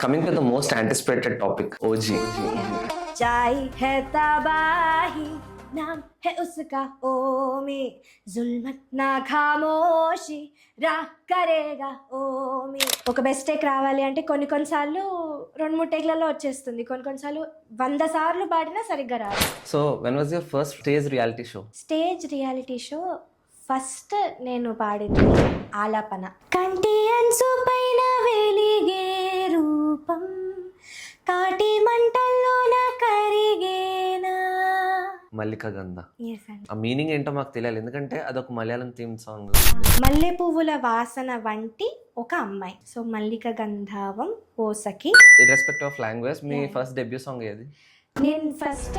Coming to the most anticipated topic, OG. चाय है तबाही नाम है उसका ओ में जुल्मत ना खामोशी రా కరేగా ఓ మీ ఒక బెస్ట్ టేక్ రావాలి అంటే కొన్నిసార్లు 2-3 టేక్లలో వచ్చేస్తుంది, కొన్నిసార్లు 100 సార్లు పాడినా సరిగ్గా రాదు. So, when was your first stage reality show? Stage reality show first నేను పాడింది ఆలాపన. కంటి అంచు పైన వెలిగే రూపం కాటి మంటల్లోన కరిగేనా. మల్లికా గంధ. Yes అండి. ఆ మీనింగ్ ఏంటో మాకు తెలియాలి, ఎందుకంటే అదొక మలయాళం థీమ్ సాంగ్. మల్లె పువ్వుల వాసన వంటి ఒక అమ్మాయి. సో మల్లిక గంధావం ఓసకి. ఇర్రెస్పెక్ట్ ఆఫ్ లాంగ్వేజ్, మీ Yeah. ఫస్ట్ డెబ్యూ సాంగ్ ఏది? నేను first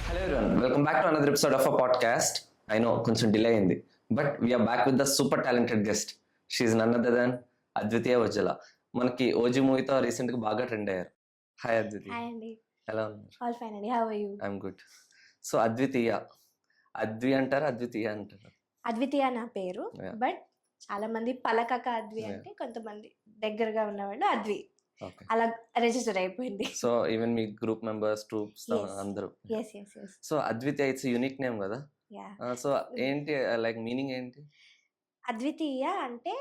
hello everyone, welcome back to another episode of a podcast. I know కొంచెం డిలే అయింది, but we're back with the super talented guest. She none other than Advitiya Ujjala. మనకి OG మూవీతో recent గా బాగా trend అయ్యారు. Hi అద్వితీయ, హాయ్ అండి. ఎలా ఉన్నారు? ఆల్ ఫైన్ అండి. How are you? I'm good. So Advitiya, Advi అంటారా అద్వితీయ అంటారా? అద్వితీయ నా పేరు, Yeah. బట్ చాలా మంది పలకక అద్వి Yeah. అంటే కొంతమంది దగ్గరగా ఉన్నవాళ్ళు అద్వి ఓకే. అలా రిజిస్టర్ అయిపోయింది. సో ఈవెన్ మీ గ్రూప్ మెంబర్స్, ట్రూప్స్ Yes. అందరూ. Yes yes yes so Advitiya it's unique name కదా. యా. సో ఏంటి లైక్ మీనింగ్ ఏంటి? అద్వితీయ అంటే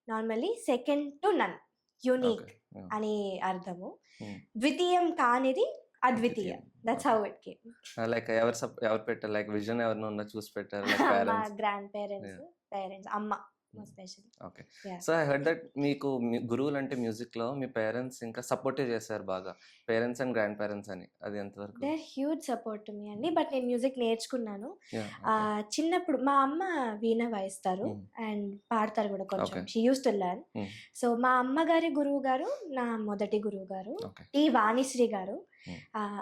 normally second to none, unique Okay. Yeah. అని అర్థము. Hmm. ద్వితీయం కానిది Advitiya. That's how it came. Like ఎవరు పెట్టారు? లైక్ విజన్ ఎవరిని ఉన్నా చూసి పెట్టారు? లైక్ మా పేరెంట్స్. గ్రాండ్ పేరెంట్స్ అమ్మ special. Okay. So I heard that మీకు గురువులు అంటే మ్యూజిక్ లో మీ పేరెంట్స్ ఇంకా సపోర్టివ్ చేశారు బాగా, పేరెంట్స్ అండ్ గ్రాండ్ పేరెంట్స్ అని. అది ఎంతవరకు? They huge support to me అండి. బట్ నేను మ్యూజిక్ నేర్చుకున్నాను. Yeah, ఆ, okay. చిన్నప్పుడు మా అమ్మ వీణ వాయిస్తారు Hmm. అండ్ పాడతారు కూడా కొంచెం. Okay. She use to learn. Hmm. So మా అమ్మగారి గురువు గారు నా మొదటి గురువు గారు Okay. టి వాణిశ్రీ గారు. Hmm.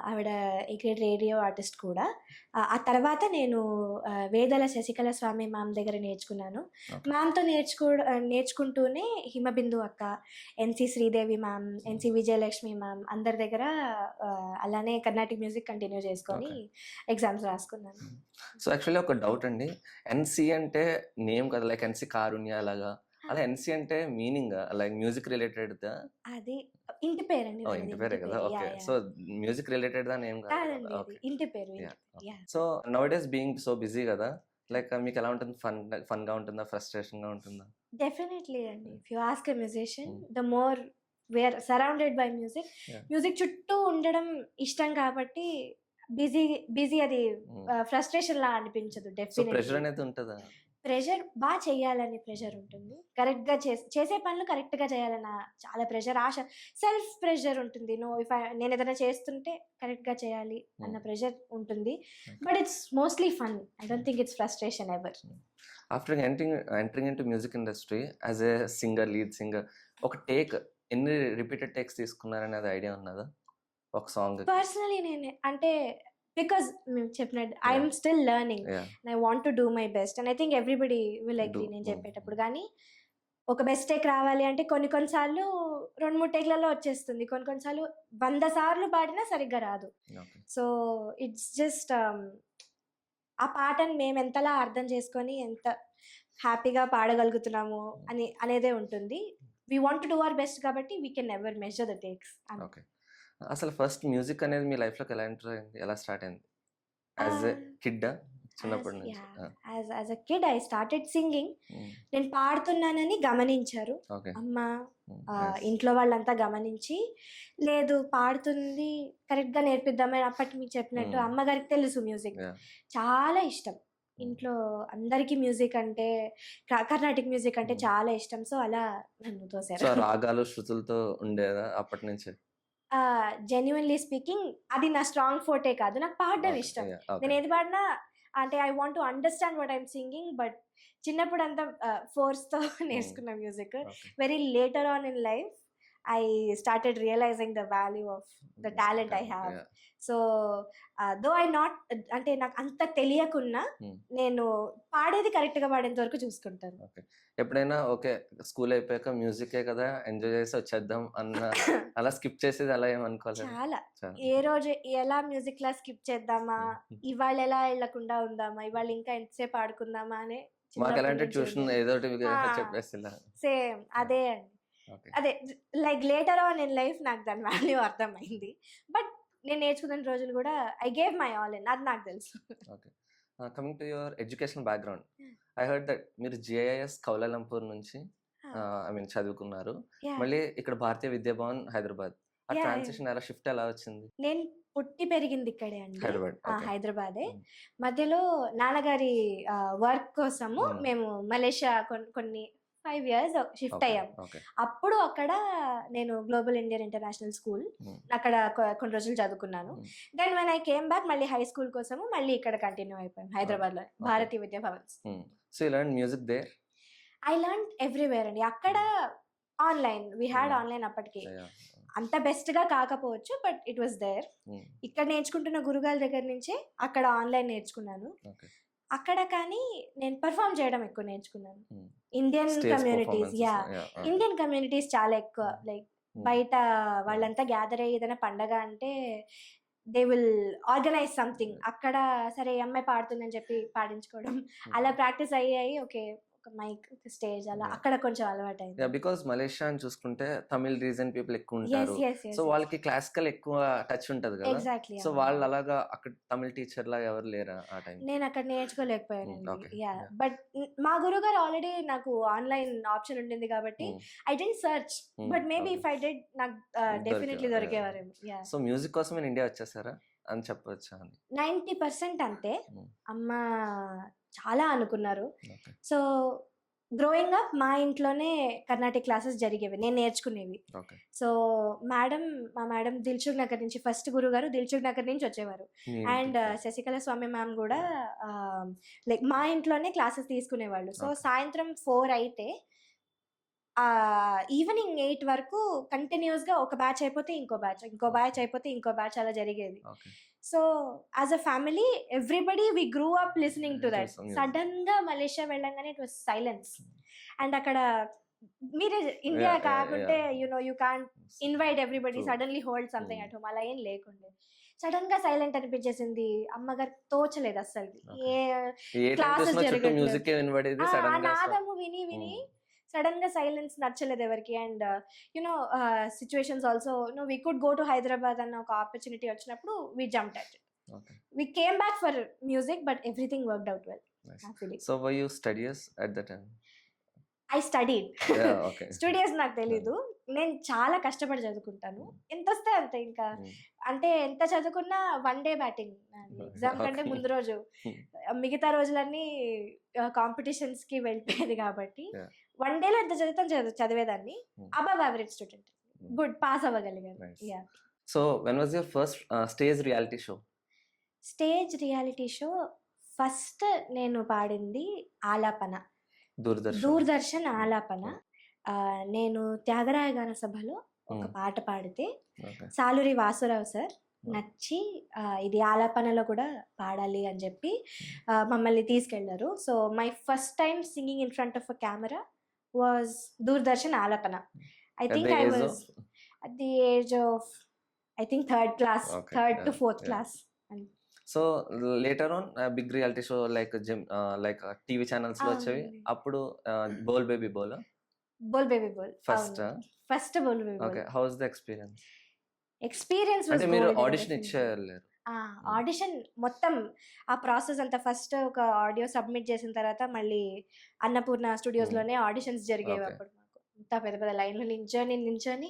ఆవిడ ఇక్కడ రేడియో ఆర్టిస్ట్ కూడా. ఆ తర్వాత నేను వేదల శశికళ స్వామి మ్యామ్ దగ్గర నేర్చుకున్నాను. Okay. మ్యామ్తో నేర్చుకుంటూనే హిమబిందు అక్క, ఎన్సి శ్రీదేవి మ్యామ్, ఎన్సి విజయలక్ష్మి మ్యామ్ అందరి దగ్గర అలానే కర్ణాటిక్ మ్యూజిక్ కంటిన్యూ చేసుకొని ఎగ్జామ్స్ రాసుకున్నాను. సో యాక్చువల్లీ ఒక డౌట్ అండి, ఎన్సి అంటే నేమ్ కదా, లైక్ ఎన్సి కారుణ్య అలాగా, అలా ఎన్సి అంటే మీనింగ్ లైక్ మ్యూజిక్ రిలేటెడ్ దా? అది ఇంటి పేరండి. ఓ, వాళ్ళది ఇంటి పేరే కదా. Yeah, okay. Yeah. So music related దా నేమ్ కాదండి, కాదు. అది ఓకే. ఇంటి పేరు. Yeah, okay. Yeah. So nowadays being so busy కదా, లైక్ మీకు ఎలా ఉంటుంది? ఫన్ గా ఉంటుందా, ఫ్రస్ట్రేషన్ గా ఉంటుందా? డెఫినెట్లీ అండి. If you ask a musician, Hmm. The more we're surrounded by music, Yeah. Music చుట్టూ ఉండడం ఇష్టం కాబట్టి బిజీ అది Hmm. ఫ్రస్ట్రేషన్ లా అనిపించదు. సో ప్రెషర్ డెఫినెట్లీ అనేది ఉంటుందా? ప్రెషర్ బాగా చేయాలని ప్రెషర్ ఉంటుంది. కరెక్ట్ గా చేసే పనులు కరెక్ట్ గా చేయాలన్న చాలా ప్రెషర్, ఆశ, సెల్ఫ్ ప్రెషర్ ఉంటుంది. నేను ఏదైనా చేస్తుంటే కరెక్ట్ గా చేయాలి అన్న ప్రెషర్ ఉంటుంది. But it's mostly fun. I don't think it's frustration ever. After entering in to music industry as a singer, lead singer, ఒక టేక్ ఎన్ని రిపీటెడ్ టేక్స్ తీసుకున్నారనేది ఐడియా ఉన్నదా ఒక సాంగ్? పర్సనలీ నేను అంటే బికాస్ మేము చెప్పినట్టు I'm still learning. I want to do my best and I think everybody will agree నేను చెప్పేటప్పుడు. కానీ ఒక బెస్ట్ టేక్ రావాలి అంటే కొన్నిసార్లు 2-3 టేక్లలో వచ్చేస్తుంది, కొన్నిసార్లు 100 సార్లు పాడినా సరిగ్గా రాదు. సో ఇట్స్ జస్ట్ ఆ పాటని మేము ఎంతలా అర్థం చేసుకొని ఎంత హ్యాపీగా పాడగలుగుతున్నాము అనేదే ఉంటుంది. We want to do our best కాబట్టి we can never measure the takes. Okay. అసలు ఫస్ట్ మ్యూజిక్ అనేది మీ లైఫ్ లోకి ఎలా ఎంటర్ అయింది, ఎలా స్టార్ట్ అయింది? యాజ్ ఏ కిడ్, చిన్నప్పటి నుంచి? As a kid I started singing. నేను పాడుతున్నానని గమనించారు ఓకే. అమ్మ, ఇంట్లో వాళ్ళంతా గమనించి, లేదు పాడుతుంది కరెక్ట్ గా నేర్పిద్దామని అప్పటి మీకు చెప్పినట్టు అమ్మగారికి తెలుసు మ్యూజిక్ చాలా ఇష్టం. ఇంట్లో అందరికి మ్యూజిక్ అంటే, కర్ణాటిక్ మ్యూజిక్ అంటే చాలా ఇష్టం. సో అలా నన్ను సో తోసారు. రాగాలు శృతులతో ఉండేదా అప్పటి నుంచి? జెన్యున్లీ స్పీకింగ్ అది నా స్ట్రాంగ్ ఫోర్టే కాదు. నాకు పాడడం Okay, ఇష్టం. yeah, okay. నేను ఏది పాడినా అంటే I want to understand what I'm singing. But చిన్నప్పుడు అంతా ఫోర్స్తో నేర్చుకున్న music. Okay. Very later on in life I started realizing the value of the talent I have. Yeah. So though I not అంటే నాకు అంత తెలియకున్నా నేను పాడేది కరెక్ట్గా పాడేంత వరకు చూసుకుంటాను. ఓకే. ఎప్పుడైనా ఓకే స్కూల్ అయిపోయాక మ్యూజికే కదా, ఎంజాయ్ చేసి వచ్చేద్దాం అన్న అలా స్కిప్ చేసేది అలా ఏమనుకోలేదు? చాలా. ఏ రోజు ఎలా మ్యూజిక్ క్లాస్ స్కిప్ చేద్దామా, ఇవాళ ఎలా వెళ్ళకుండా ఉందామా, ఇవాళ ఇంకా ఎంతసేపు ఆడుకుందామా అనే మాకు ఎలాంటి ట్యూషన్ ఏదో ఒకటి చెప్పేసి సేమ్ అదే అండి. అదే like later on in life నాకు దాని వాల్యూ అర్థమైంది. బట్ నేను నేర్చుకున్న రోజులు కూడా I gave my all in, అది నాకు తెలుసు. Okay, coming to your educational background, I heard that మీరు జిఐఎస్ కౌలాలంపూర్ నుంచి ఐ మీన్ చదువుకున్నారు, మళ్ళీ ఇక్కడ భారతీయ విద్యాభవన్ హైదరాబాద్. ఆ ట్రాన్సిషన్ ఎలా షిఫ్ట్ ఎలా వచ్చింది? నేను పుట్టి పెరిగింది ఇక్కడే అండి, హైదరాబాద్. హైదరాబాదే. మధ్యలో నాన్నగారి వర్క్ కోసము మేము మలేషియా కొన్ని 5 years షిఫ్ట్ అయ్యాం. అప్పుడు అక్కడ నేను గ్లోబల్ ఇండియన్ ఇంటర్నేషనల్ స్కూల్ అక్కడ కొన్ని రోజులు చదువుకున్నాను. Then when I came back మళ్ళీ హై స్కూల్ కోసము మళ్ళీ ఇక్కడ కంటిన్యూ అయిపోయాం హైదరాబాద్ లో Bharatiya Vidya Bhavans. So you learn music there? I learn everywhere అండి. అక్కడ ఆన్లైన్, వీ హ్యాడ్ ఆన్లైన్ అప్పటికి, అంత బెస్ట్ గా కాకపోవచ్చు బట్ ఇట్ వాస్ దేర్. ఇక్కడ నేర్చుకుంటున్న గురుగారి దగ్గర నుంచే అక్కడ ఆన్లైన్ నేర్చుకున్నాను. అక్కడ కానీ నేను పర్ఫామ్ చేయడం ఎక్కువ నేర్చుకున్నాను. ఇండియన్ కమ్యూనిటీస్, ఇండియన్ కమ్యూనిటీస్ చాలా ఎక్కువ. లైక్ బయట వాళ్ళంతా గ్యాదర్ అయ్యి ఏదైనా పండగ అంటే దే విల్ ఆర్గనైజ్ సంథింగ్. అక్కడ సరే అమ్మాయి పాడుతుందని చెప్పి పాడించుకోవడం, అలా ప్రాక్టీస్ అయ్యి ఓకే మైక్ స్టేజ్ అలా అక్కడ కొంచెం అలవాటు అయింది. బికాజ్ మలేషియా అని చూసుకుంటే తమిళ్ రీజన్ పీపుల్ ఎక్కువ ఉంటారు, సో వాళ్ళకి క్లాసికల్ ఎక్కువ టచ్ ఉంటది కదా. ఎగ్జాక్ట్లీ. సో వాళ్ళు అలాగా అక్కడ తమిళ్ టీచర్ లా ఎవరు లేరా ఆ టైం? నేను అక్కడ నేర్చుకోలేకపోయానండి. బట్ మా గురుగారు ఆల్రెడీ నాకు ఆన్లైన్ ఆప్షన్ ఉండింది కాబట్టి I didn't search, but maybe if I did నాకు డెఫినెట్లీ దొరికేవారేమో. సో మ్యూజిక్ కోసం నేను ఇండియా వచ్చేసారా అని చెప్పొచ్చా? 90% అంతే. అమ్మ చాలా అనుకున్నారు. సో గ్రోయింగ్ అప్ మా ఇంట్లోనే కర్ణాటిక్ క్లాసెస్ జరిగేవి, నేను నేర్చుకునేవి. సో మా మేడం దిల్సుఖ్ నగర్ నుంచి, ఫస్ట్ గురువు గారు దిల్సుఖ్ నగర్ నుంచి వచ్చేవారు. అండ్ శశికళ స్వామి మ్యామ్ కూడా లైక్ మా ఇంట్లోనే క్లాసెస్ తీసుకునేవాళ్ళు. సో సాయంత్రం 4 అయితే ఈవినింగ్ 8 వరకు కంటిన్యూస్ గా ఒక బ్యాచ్ అయిపోతే ఇంకో బ్యాచ్ అయిపోతే ఇంకో బ్యాచ్ అలా జరిగేది. So as a family everybody we grew up listening to that. Sudden గా మలేషియా వెళ్ళంగానే ఇట్ వాస్ సైలెన్స్. అండ్ అక్కడ మీరు ఇండియా కాకుంటే you can't invite everybody, suddenly hold something at home, అలా ఏం లేకుండే. సడన్ గా సైలెంట్ అనిపించేసింది. అమ్మగారు తోచలేదు అసలు, ఏ క్లాసెస్ జరగట్లేదు. నాదము విని సడన్ గా సైలెన్స్ నచ్చలేదు ఎవరికి. And situations also we could go to Hyderabad అన్న ఒక ఆపర్చునిటీ వచ్చినప్పుడు we jumped at it. We came back for music but everything worked out well. So were you studies at that time? I studied. Studios నాకు తెలీదు, నేను చాలా కష్టపడి చదువుకుంటాను. ఎంత వస్తే అంతే. ఇంకా అంటే ఎంత చదువుకున్నా 1 day బ్యాటింగ్ ఎగ్జామ్ కంటే ముందు రోజు, మిగతా రోజులన్నీ కాంపిటీషన్స్ కి వెళ్ళిపోయేది కాబట్టి 1 day లో ఎంత చదివేదాన్ని. Above average student, good pass అవ్వగలిగాను. So when was your first stage reality show? Stage reality show first నేను పాడింది ఆలాపన, దూరదర్శన్ ఆలాపన. నేను త్యాగరాయ గాన సభలో ఒక పాట పాడితే సాలూరి వాసురావు సార్ నచ్చి ఇది ఆలాపనలో కూడా పాడాలి అని చెప్పి మమ్మల్ని తీసుకెళ్లారు. So my first time singing in front of a camera was Doordarshan Aalapana. I think I was at the age of I think third to fourth class. So later on big reality show like TV channels లో వచ్చేవి. అప్పుడు Bol Baby Bol first Bol Baby. Okay, how was the experience? అంటే మీరు audition ఇచ్చేయారు? Audition మొత్తం ఆ process అంతా first ఒక audio submit చేసిన తర్వాత మళ్ళీ అన్నపూర్ణ స్టూడియోస్ లోనే ఆడిషన్స్ జరిగేవి. అప్పుడు మాకు ఇంత పెద్ద పెద్ద లైన్లు నించొని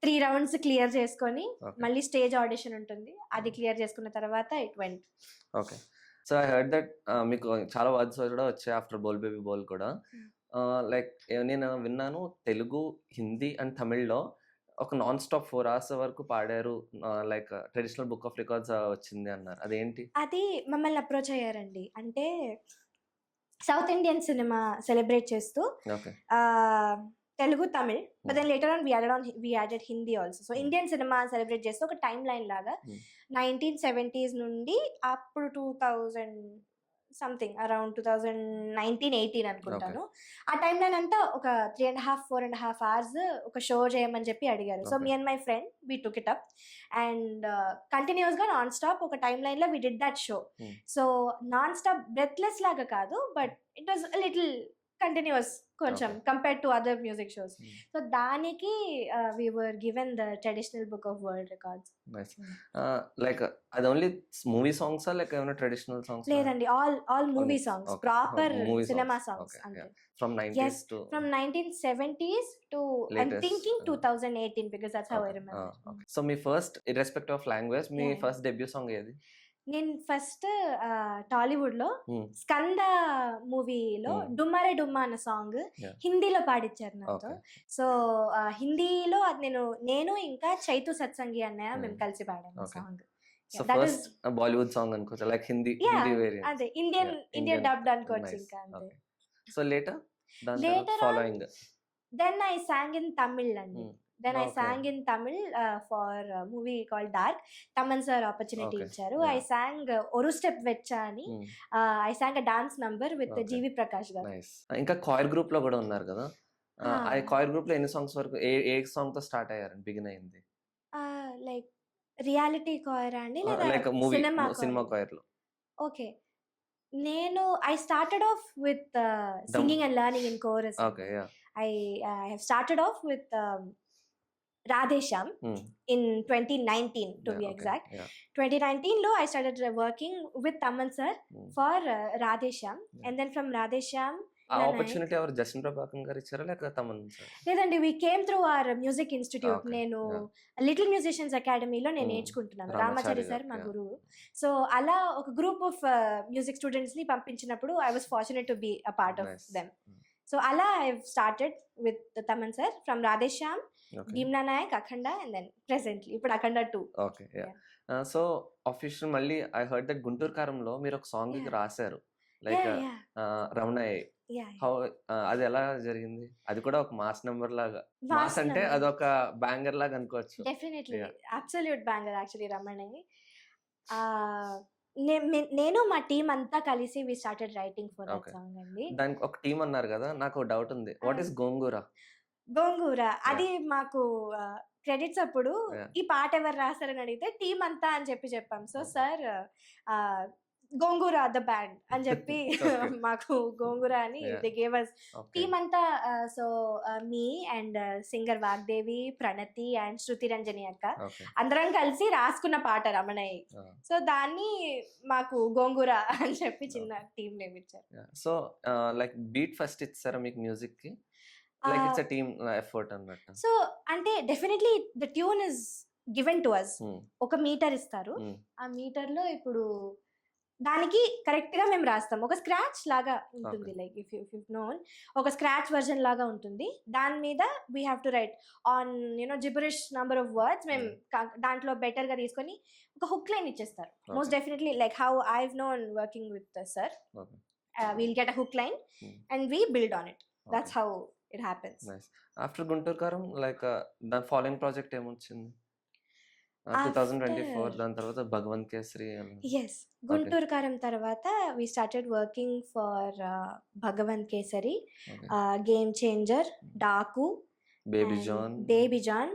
3 rounds క్లియర్ చేసుకొని మళ్ళీ స్టేజ్ ఆడిషన్ ఉంటుంది, అది క్లియర్ చేసుకున్న తర్వాత it went. Okay, so I heard that మీకు చాలా వర్డ్స్ కూడా వచ్చాయి ఆఫ్టర్ బోల్ బేబీ బోల్ కూడా. లైక్ నేను విన్నాను తెలుగు, హిందీ అండ్ తమిళ్లో ఒక నాన్ స్టాప్ 4 hours వరకు పాడారు, like traditional book of records వచ్చింది అన్నారు. అదేంటి? అది మమ్మల్ని అప్రోచ్ అయ్యారండి. అంటే సౌత్ ఇండియన్ సినిమా సెలబ్రేట్ చేస్తూ Telugu, Tamil, but then later on we added Hindi also. So Indian cinema celebrate చేస్తూ ఒక టైమ్ లైన్ లాగా 1970s నుండి అప్పుడు 2000 సంథింగ్ అరౌండ్ 2019-18 అనుకుంటాను. ఆ టైంలోనంతా ఒక 3.5-4.5 అవర్స్ ఒక షో చేయమని చెప్పి అడిగారు. So Okay. Me and my friend we took it up and కంటిన్యూస్గా నాన్ స్టాప్ ఒక టైం లైన్లో we did that show. Hmm. So non stop breathless లాగా కాదు, but it was little continuous కొంచెం compared to other music shows. So దానికి we were given the traditional book of world records. Nice. Like అది only movie songs లేక ఏమైనా traditional songs? లేదండి, all movie songs, proper movie cinema songs అంతే. From 90s to From 1970s to I'm latest, thinking 2018 because that's how I remember. So me first irrespective of language మీ Yeah. First debut song ఏది? నేను first Tollywood లో Hmm. Skanda మూవీలో Hmm. డుమ్మారే డుమ్మా అన్న song Yeah. హిందీలో పాడించారు నాతో. Okay. సో హిందీలో అది నేను ఇంకా చైతు సత్సంగి అన్నయ్య Hmm. మేము కలిసి పాడాము Okay. Song. So that first Bollywood song అనుకోవచ్చు, లైక్ హిందీ వేరియంట్. అదే Indian Yeah, Indian Indian. Dubbed అనుకోవచ్చు Nice. ఇంకా అంతే. Okay. సో లేటర్ దాని Later on, following then I sang in Tamil అండి. Then I Okay. sang in Tamil for a movie called Dark. Taman sir opportunity Okay. ఇచ్చారు. Yeah. I sang Oru Step Vecha అని. I sang a dance number with Okay. జీవి ప్రకాష్ గారు. Nice. ఇంకా coir group లో కూడా ఉన్నారు కదా, ఆ Ah. Coir group లో ఎన్ని సాంగ్స్ వరకు ఏ సాంగ్ తో స్టార్ట్ అయ్యారు, బిగిన్ అయింది? లైక్ రియాలిటీ కాయర్ అండి లైక్ లేదా మూవీ సినిమా సినిమా కాయిర్ లో? ఓకే, నేను I started of with singing and learning in chorus. Okay. Yeah. I have started off with Radhesham in 2019 to be exact. 2019 lo I started working with Taman sir for Radhesham, and then from Radhesham ఆ opportunity ఎవరు, Justin Prabhakar గారు ఇచ్చారా లేక Thaman sir? లేదండి, we came through our music institute. Okay, నేను yeah. Little musicians అకాడమీలో నేను నేర్చుకుంటున్నాను. రామాచారి సార్ మా గురువు. సో అలా ఒక గ్రూప్ ఆఫ్ మ్యూజిక్ స్టూడెంట్స్ ని పంపించినప్పుడు I was fortunate to be a part of Nice. Them. So Allah, I've started with Taman sir from Radhesham, Bhimla Nayak, Akhanda, and then presently ఇప్పుడు Akhanda 2. Okay. Yeah. So official మళ్ళీ I heard that Guntur కారంలో మీరు ఒక song Yeah. రాశారు, like Ramanaiah. How అది ఎలా జరిగింది? అది కూడా ఒక మాస్ నెంబర్ లాగా, మాస్ అంటే అదొక బ్యాంగర్ లాగా అనుకోవచ్చు. Definitely Yeah. Absolute banger actually Ramanaiah. నేను మా టీం అంతా కలిసి we started writing for that Okay. Song అండి. దానికి ఒక టీం అన్నారు కదా, నాకు ఒక డౌట్ ఉంది. వాట్ ఈస్ గోంగూర? గోంగూర అది మాకు క్రెడిట్స్ అప్పుడు Yeah. ఈ పాట ఎవరు రాశారని అడిగితే టీం అంతా అని చెప్పాం. So Okay. Sir Gongura the band అని చెప్పి Okay. మాకు గోంగూర అని Yeah. They gave us Okay. Team అంతా. So me and singer Vagdevi, Pranathi and Shruti Ranjani అక్క Okay. అందరం కలిసి రాసుకున్న పాట రమణయ్య. Ah. సో దాన్ని మాకు గోంగూర అని చెప్పి చిన్న టీమ్ నేమ్ ఇచ్చారు. Yeah. So like beat first ఇచ్చారా మీకు మ్యూజిక్ కి, లైక్ ఇట్స్ టీమ్ ఎఫర్ట్ అన్నట్టు? సో అంటే definitely the tune is given to us. ఒక మీటర్ ఇస్తారు, ఆ మీటర్ లో ఇప్పుడు దానికి కరెక్ట్ గా మేము రాస్తాం. ఒక స్క్రాచ్ లాగా ఉంటుంది, లైక్ ఇఫ్ యూ నోన్ ఒక స్క్రాచ్ వర్జన్ లాగా ఉంటుంది. దాని మీద we have to write on gibberish number of words. మేము దాంట్లో బెటర్ గా తీసుకొని ఒక హుక్ లైన్ ఇచ్చేస్తారు. Most definitely like how I've known working with sir, we'll get a hook line and we build on it. That's how it happens. Nice. After Guntur Kaaram like దాని following project ఏమొచ్చింది? 2024 దాని తర్వాత Bhagavanth kesari. Yes, Guntur Kaaram తర్వాత we started working for Bhagavanth Kesari, Game Changer, Daaku, Baby John,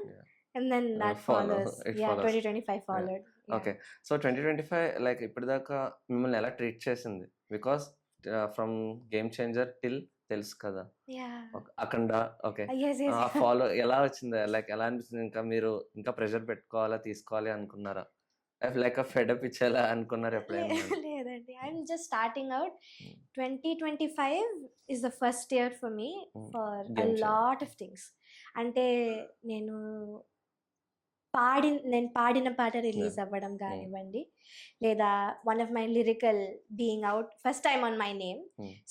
and then that follows. Yeah, 2025 followed. Okay. So 2025 like ఇప్పటిదాకా మిమ్మల్ని ఎలా treat చేసింది? Because from Game Changer till తెలుసు కదా, అఖండ. ఓకే. ఫాలో ఎలా వచ్చింది, లైక్ ఎలా అనిపిస్తుంది? ఇంకా మీరు ఇంకా ప్రెషర్ పెట్టుకోవాలా, తీసుకోవాలి అనుకున్నారా, లైక్ ఫెడప్ ఇచ్చేలా అనుకున్నారు ఎప్పుడైనా? లేదండి, I'm just starting out. 2025 is the first year for me for a lot of things. అంటే నేను పాడిన పాట రిలీజ్ అవ్వడం కానివ్వండి, లేదా one of my lyrical being out first time on my name.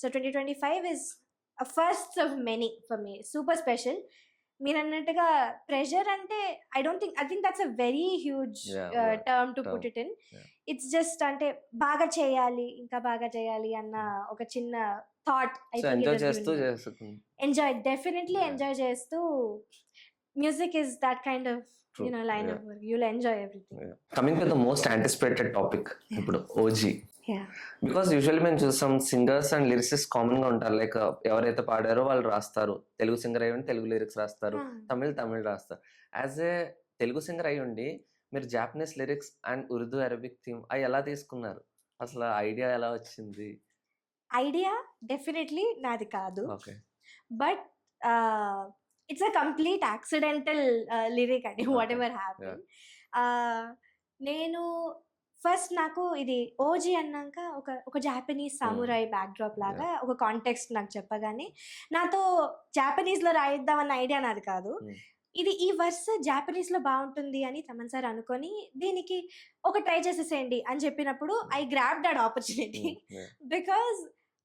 So 2025 is a first of many for me, super special. మీరు అన్నట్టుగా pressure అంటే I think that's a very huge term two put it in. It's just అంటే బాగా చేయాలి, ఇంకా బాగా చేయాలి అన్న ఒక చిన్న థాట్. డెఫినెట్లీ ఎంజాయ్ చేస్తూ music is that kind of line of work. You'll enjoy everything. Coming to the most anticipated topic, ఇప్పుడు OG Yeah. బికాస్ యూజువల్లీ మేము చూస్తాం సింగర్స్ అండ్ లిరిసిస్ట్ కామన్ గా ఉంటారు. లైక్ ఎవరైతే పాడారో వాళ్ళు రాస్తారు. తెలుగు సింగర్ అయ్యి ఉండి తెలుగు లిరిక్స్ రాస్తారు, Ah. తమిళ్ రాస్తారు. యాజ్ ఏ తెలుగు సింగర్ అయ్యి ఉండి మీరు Japanese lyrics and Urdu Arabic theme అవి ఎలా తీసుకున్నారు? అసలు ఐడియా ఎలా వచ్చింది? ఐడియా డెఫినెట్లీ నాది కాదు, okay. But it's a complete accidental lyric అండి. Okay. What ever happen. నేను ఫస్ట్ నాకు ఇది ఓజీ అన్నాక ఒక జాపనీస్ సామురాయ్ బ్యాక్డ్రాప్ లాగా ఒక కాంటెక్స్ట్ నాకు చెప్పగానే నాతో జాపనీస్లో రాయిద్దామన్న ఐడియా నాది కాదు. Hmm. ఈ వర్స్ జాపనీస్లో బాగుంటుంది అని తమన్ సార్ అనుకొని దీనికి ఒక ట్రై చేసేసేయండి అని చెప్పినప్పుడు I grab that opportunity Yeah. Because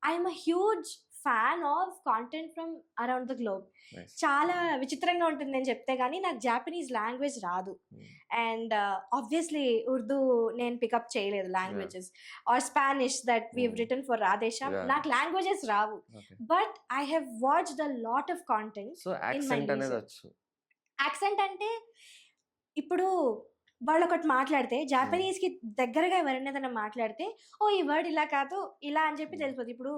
I'm a huge fan of content from around the globe. Nice. చాలా విచిత్రంగా ఉంటుంది నేను చెప్తే కానీ నాకు జాపనీస్ లాంగ్వేజ్ రాదు. Hmm. అండ్ ఆబ్వియస్లీ ఉర్దూ నేను పికప్ చేయలేదు languages, or Spanish that we written for Radhe Shyam. Yeah. నాకు లాంగ్వేజెస్ రావు, Okay. But I have watched a lot of content. So accent అనేది వచ్చు. యాక్సెంట్ అంటే ఇప్పుడు వాళ్ళు ఒకటి మాట్లాడితే జాపనీస్కి దగ్గరగా ఎవరైనా ఏదైనా మాట్లాడితే ఓ ఈ వర్డ్ ఇలా కాదు ఇలా అని చెప్పి తెలిసిపోతుంది. ఇప్పుడు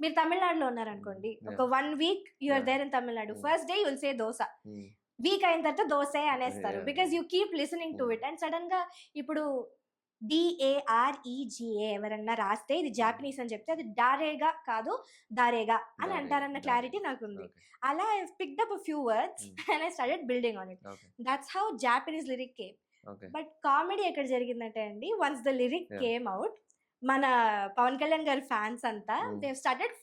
మీరు తమిళనాడులో ఉన్నారనుకోండి, ఒక 1 week you are there in Tamil Nadu, first day you'll say dosa, Hmm. Week అయిన తర్వాత దోసే అనేస్తారు Yeah. Because you keep listening to it. And sudden గా ఇప్పుడు DAREGA ఎవరన్నా రాస్తే ఇది జాపనీస్ అని చెప్తే అది డారేగా కాదు దారేగా అని అంటారన్న క్లారిటీ నాకు ఉంది. Okay. అలా I picked up a few words and I started building on it. Okay. That's how Japanese lyric came. Okay. But comedy ఎక్కడ జరిగిందంటే అండి, once the lyric Yeah. Came out, మన పవన్ కళ్యాణ్ గారి ఫ్యాన్స్ అంతా Hmm. They started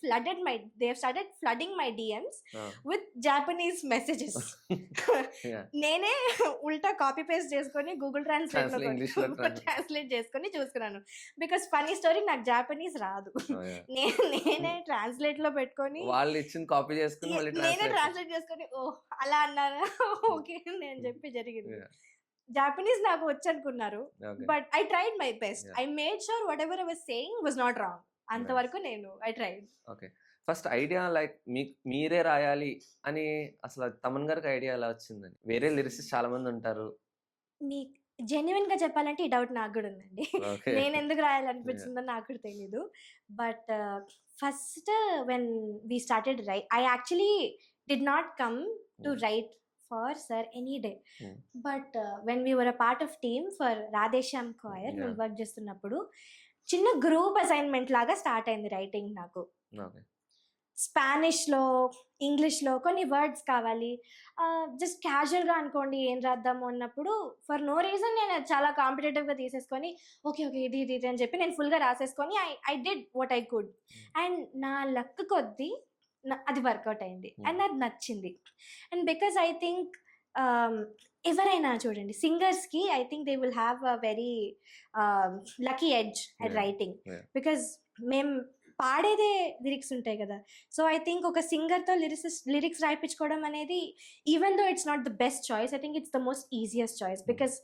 flooding my DMs Ah. With Japanese messages. Yeah. నేనే ఉల్టా copy paste చేసుకొని Google translate లో English లో translate. ట్రాన్స్లేట్ చేసుకొని చూసుకున్నాను. బికాస్ ఫనీ స్టోరీ నాకు జాపనీస్ రాదు. Oh, yeah. నేనే ట్రాన్స్లేట్ లో పెట్టుకొని వాళ్ళు ఇచ్చింది కాపీ చేసుకుని మళ్ళీ నేనే translate. ట్రాన్స్లేట్ చేసుకొని ఓ అలా అన్నారా ఓకే నేను చెప్పి జరిగింది. Yeah. జాపనీస్ నాకు వచ్చు అనుకున్నారు, Okay. But I tried my best. Yeah. I made sure what ever I was saying was not wrong. అంతవరకు నేను I tried. Okay. First idea like మీరే రాయాలి అని అసలు తమన్ గారికి ఐడియా ఎలా వచ్చిందని? వేరే లిరిసిస్ట్ చాలా మంది ఉంటారు. మీ జెన్యున్ గా చెప్పాలంటే ఈ డౌట్ నాకు కూడా ఉందండి. Okay. నేను ఎందుకు రాయాలనిపించిందో నాకు కూడా తెలీదు. But first when we started write, I actually did not come to write for sir any day. Hmm. But when we were a part of team for Radhe Shyam choir, మేము Yeah. వర్క్ చేస్తున్నప్పుడు చిన్న group assignment లాగా start అయింది writing. నాకు Okay. స్పానిష్లో ఇంగ్లీష్లో కొన్ని words కావాలి, జస్ట్ క్యాజువల్గా అనుకోండి ఏం రాద్దాము అన్నప్పుడు ఫర్ నో రీజన్ నేను అది చాలా కాంపిటేటివ్గా తీసేసుకొని ఓకే ఓకే ఇది ఇది ఇది అని చెప్పి నేను ఫుల్గా రాసేసుకొని I did what I could. And నా లక్ కొద్దీ అది వర్కౌట్ అయింది అండ్ అది నచ్చింది. అండ్ బికాస్ ఐ థింక్ ఎవరైనా చూడండి సింగర్స్కి I think they will have a very lucky edge at Yeah. Writing, Yeah. Because మేము పాడేదే లిరిక్స్ ఉంటాయి కదా. సో ఐ థింక్ ఒక సింగర్తో లిరిక్స్ రాయించుకోవడం అనేది even though it's not the best choice, I think it's the most easiest choice because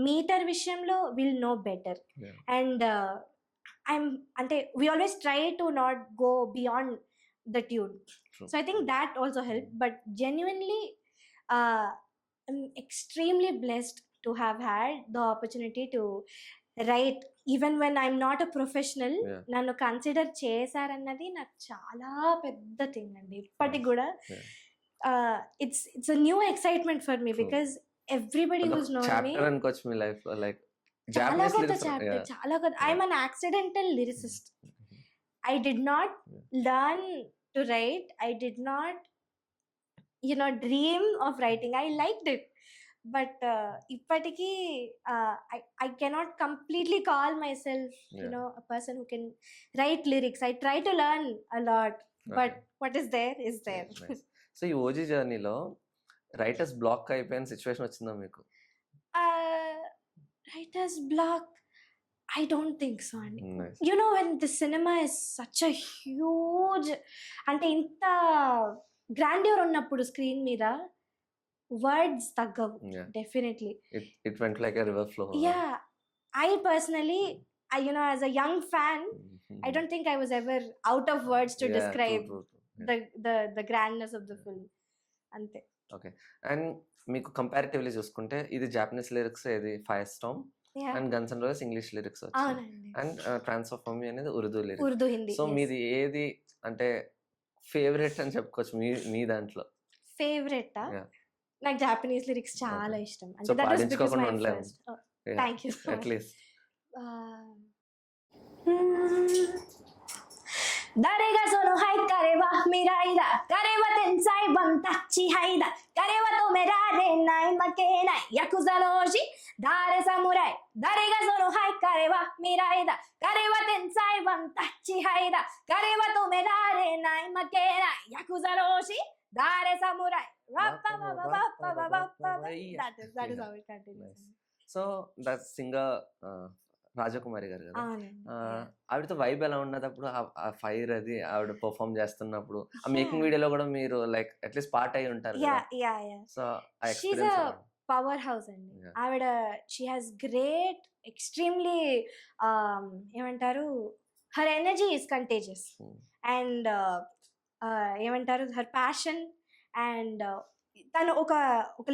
meter విషయంలో will know better. Yeah. And అంటే we always try to not go beyond the tune. True. So I think that also help. But genuinely I'm extremely blessed to have had the opportunity to write even when I'm not a professional. Yeah. నన్ను consider చేశారన్నది నాకు చాలా పెద్ద thing అండి. ఇప్పటికి కూడా Yeah. It's a new excitement for me True. Because everybody who's known me. Chapter అనుకోవచ్చు మీ లైఫ్ లో, లైక్ చాలా జాపనీస్ కొత్త లిరిక్స్. చాప్టర్, చాలా కొత్త. I'm an accidental lyricist. I did not learn to write. I did not, dream of writing. I liked it. But ippatiki, I cannot completely call myself, Yeah. a person who can write lyrics. I try to learn a lot, but Okay. what is there is there. Nice. So ఈ OG జర్నీలో writers black అయిపోయిన situation వచ్చిందా మీకు? Writer's block, I don't think so అండి. Nice. When the cinema is such a huge, అంటే ఇంత grandeur ఉన్నప్పుడు screen మీద వర్డ్స్ తగ్గవు Yeah. Definitely. It went like a river flow. Yeah, I personally, as a young fan, I don't think I was ever out of words to describe True. Yeah. the grandness of the film. అంతే. And మీకు comparatively చూసుకుంటే ఇది Japanese lyrics, ఇది fire Storm. Yeah. And guns and roses English lyrics వచ్చాయి. అవునండి. And transfer for me అనేది Urdu lyrics. Urdu, Hindi. So మీది ఏది అంటే ఫేవరెట్ అని చెప్పుకోవచ్చు మీ దాంట్లో? ఫేవరెటా? Yeah. నాకు జాపనీస్ లిరిక్స్ చాలా Okay. ఇష్టం. సో అంటే దట్ వాస్ బికాజ్ పాడించుకోకుండా మై ఉండలేము. First. Thank you so much. అట్లీస్ట్誰がそのはい彼は未来だ、彼は天才万タッチハイだ、彼は止められない負けないヤクザの王子、誰侍、誰がそのはい彼は未来だ、彼は天才万タッチハイだ、彼は止められない負けないヤクザの王子、誰侍、ワッパワワワッパワワッパワ。That is how it continues. So that singer రాజకుమారి గారు కదా, అవునండి. ఆవిడతో వైబ్ ఎలా ఉన్నది అప్పుడు? ఆ ఫైర్ అది ఆవిడ పర్ఫామ్ చేస్తున్నప్పుడు ఆ మేకింగ్ వీడియోలో కూడా మీరు లైక్ అట్లీస్ట్ పార్ట్ అయి ఉంటారు యా కదా. Yeah yeah. సో ఆ She's experience a power house అండి. Yeah. ఆవిడ షీ హాస్ గ్రేట్ ఎక్స్ట్రీమ్లీ ఏమంటారు, her energy is contagious and ఏమంటారు హర్ ప్యాషన్ అండ్ తను ఒక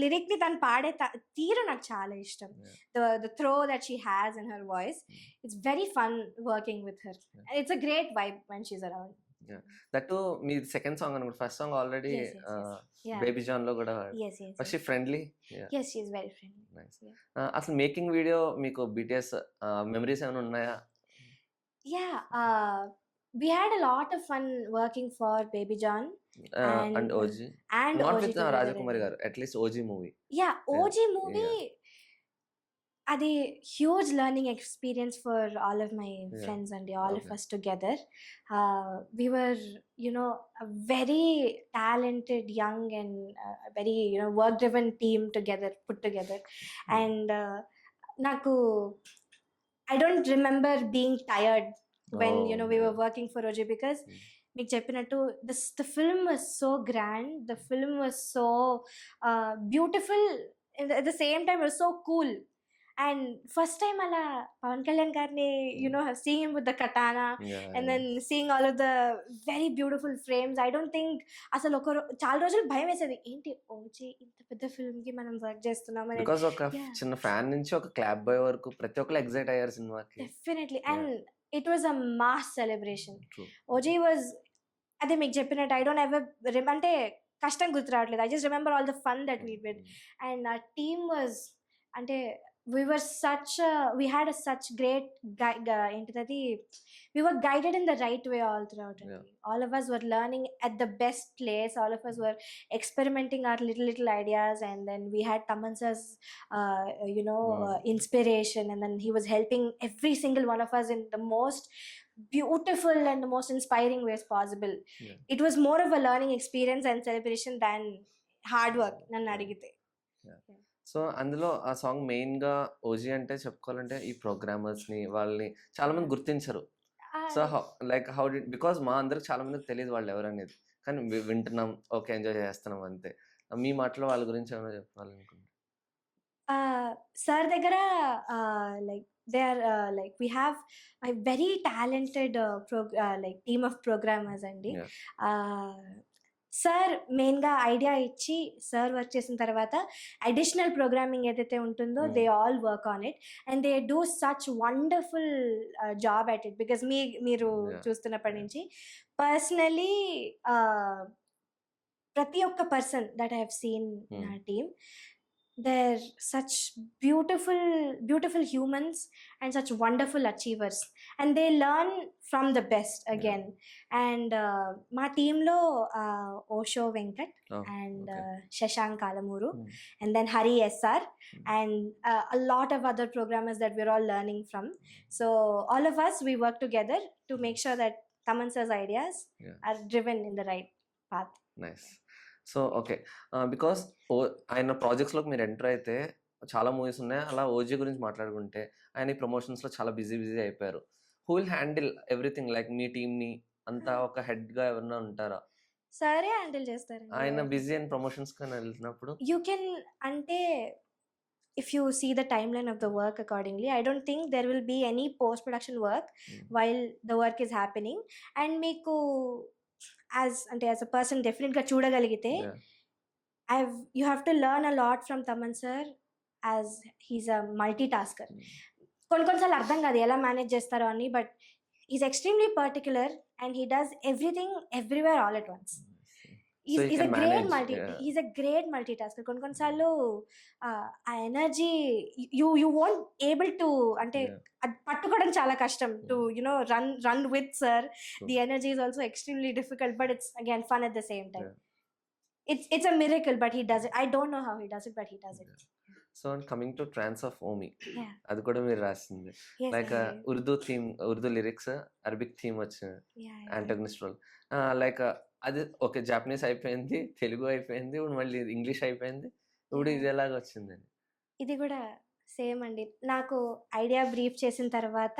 లిరిక్ ని తను పాడే తీరు నాకు చాలా ఇష్టం. The throw that she has in her voice, it's very fun working with her. It's a great vibe when she's around. That మీ సెకండ్ సాంగ్ అనుకుంటా, first song already Yeah. Baby John లో కూడా Yes, yes. First friendly. Yes, she is very friendly. Nice. Yeah. అసలు making video మీకు BTS memories ఏమైనా ఉన్నాయా? Yeah, we had a lot of fun working for Baby John and OG, and not OG విత్ together. Rajakumari garu, at least OG movie. Yeah, OG movie. అది huge learning experience for all of my friends అండి, all of Okay. us together. We were, a very talented, young and very, work driven team put together. And నాకు I don't remember being tired when we were working for OG because మీకు చెప్పినట్టు the film was so grand, the film was so beautiful, at the same time it was so cool. And first time అలా పవన్ కళ్యాణ్ గారిని seeing him with the katana and then seeing all of the very beautiful frames, I don't think అసలు చాలా రోజులు భయం వేసేది, ఏంటి OG ఇంత పెద్ద ఫిల్మ్ కి మనం వర్క్ చేస్తున్నాం అని. బికాస్ ఒక Yeah. చిన్న ఫ్యాన్ నుంచి ఒక క్లాప్ బాయ్ వరకు ప్రతి ఒక్కరు ఎగ్జైట్ అయ్యారు సినిమాకి. Definitely. And it was a mass celebration. True. OG was, అదే మీకు చెప్పినట్టు, ఐ డోంట్ ఎవర్ అంటే కష్టం గుర్తు రావట్లేదు, I just remember all the fun that we did. And ఆ టీమ్ వాజ్, అంటే we were we had such great we were guided in the right way all throughout. Yeah. All of us were learning at the best place, all of us were experimenting our little ideas, and then we had Tamansa's inspiration, and then he was helping every single one of us in the most beautiful and the most inspiring ways possible. Yeah. It was more of a learning experience and celebration than hard work, nannu adigite. So అందులో ఆ song main గా OG అంటే చెప్పుకోవాలంటే ఈ programmers ని వాళ్ళని చాలా మంది గుర్తించరు. సో లైక్ హౌ డి, బికాస్ మా అందరికి చాలా మందికి తెలియదు వాళ్ళు ఎవరనేది, కానీ వింటున్నాం, ఓకే ఎంజాయ్ చేస్తున్నాం అంతే. మీ మాటలో వాళ్ళ గురించి ఏమైనా చెప్పాలనుకుంటున్నాను. సార్ దగ్గర like they are like we have a very talented like team of programmers అండి. సార్ మెయిన్గా ఐడియా ఇచ్చి సార్ వర్క్ చేసిన తర్వాత అడిషనల్ ప్రోగ్రామింగ్ ఏదైతే ఉంటుందో they all work on it and they do such wonderful job at it. Because మీరు చూస్తున్నప్పటి నుంచి personally ప్రతి ఒక్క person that I have seen in our team, they're such beautiful humans and such wonderful achievers, and they learn from the best again. And మా teamలో Osho Venkat and Shashank Kalamuru and then Hari SR and a lot of other programmers that we're all learning from. So all of us, we work together to make sure that Tamansa's ideas are driven in the right path. Nice. So okay, because ఆయన ప్రాజెక్ట్స్లోకి మీరు enter అయితే చాలా movies ఉన్నాయి. అలా OG గురించి మాట్లాడుకుంటే ఆయన ఈ ప్రమోషన్స్లో చాలా బిజీ అయిపోయారు. Who will handle everything, like మీ టీమ్ని అంతా ఒక హెడ్గా ఎవరైనా ఉంటారా? సరే హ్యాండిల్ చేస్తారు ఆయన బిజీ అండ్ ప్రమోషన్స్ కానీ వెళ్తున్నప్పుడు. యూ కెన్, అంటే if you see the timeline of the work accordingly, I don't think there will be any post-production work while the work is happening. And meeku as a person definitely ga చూడగలిగితే you have to learn a lot from Taman sir as he's a multitasker. కొన్నిసార్లు అర్థం కాదు ఎలా manage చేస్తారో అని. But is extremely particular and he does everything everywhere all at once. So he is can a great manage, yeah. Is a great multi tasker. కొన్నిసార్లు ఆ energy you won't able to, అంటే Yeah. అది పట్టుకోవడం చాలా కష్టం to run with sir. True. The energy is also extremely difficult, but it's again fun at the same time. Yeah. It's a miracle, but he does it. I don't know how he does it, but he does it. So coming to trance of Omi, Yeah. అది కూడా మీరు రాసింది. Yes, like Urdu lyrics, Arabic theme వచ్చింది, yeah. Antagonist role. Like అది okay, Japanese అయిపోయింది, తెలుగు అయిపోయింది, ఇప్పుడు మళ్ళీ ఇంగ్లీష్ అయిపోయింది, ఇప్పుడు ఇది ఎలాగ వచ్చిందని? ఇది కూడా సేమ్ అండి. నాకు ఐడియా బ్రీఫ్ చేసిన తర్వాత,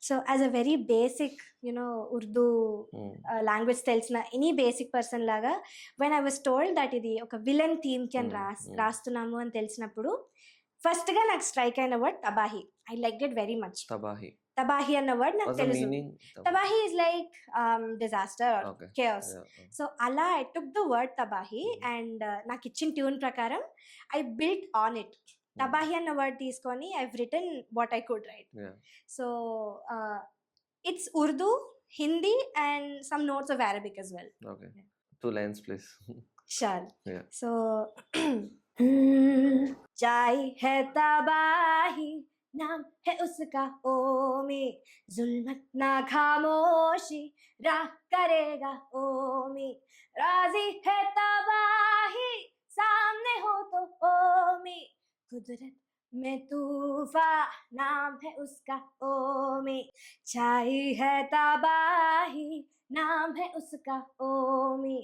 so as a very basic Urdu language తెలిసిన ఎనీ బేసిక్ పర్సన్ లాగా, when I was told that ఇది ఒక విలన్ థీమ్కి అని రాస్తున్నాము అని తెలిసినప్పుడు ఫస్ట్గా నాకు స్ట్రైక్ అయిన word tabahi. I like it very much. Tabahi అన్న వర్డ్ నాకు తెలుసు. Tabahi is like disaster or chaos. So అలా I took the word tabahi and నాకు ఇచ్చిన ట్యూన్ ప్రకారం I built on it. Tabahi అన్న వర్డ్ తీసుకొని I've written what I could write. So it's Urdu, Hindi and some notes of Arabic as well. Okay. 2 lines please. Sure. Yeah. So चाय है तबाही, नाम है उसका ओमी, जुल्मत ना खामोशी, राह करेगा ओमी, राजी है तबाही, सामने हो तो ओमी, कुदरत में तूफान, नाम है उसका ओमी, चाय है तबाही, नाम है उसका ओमी,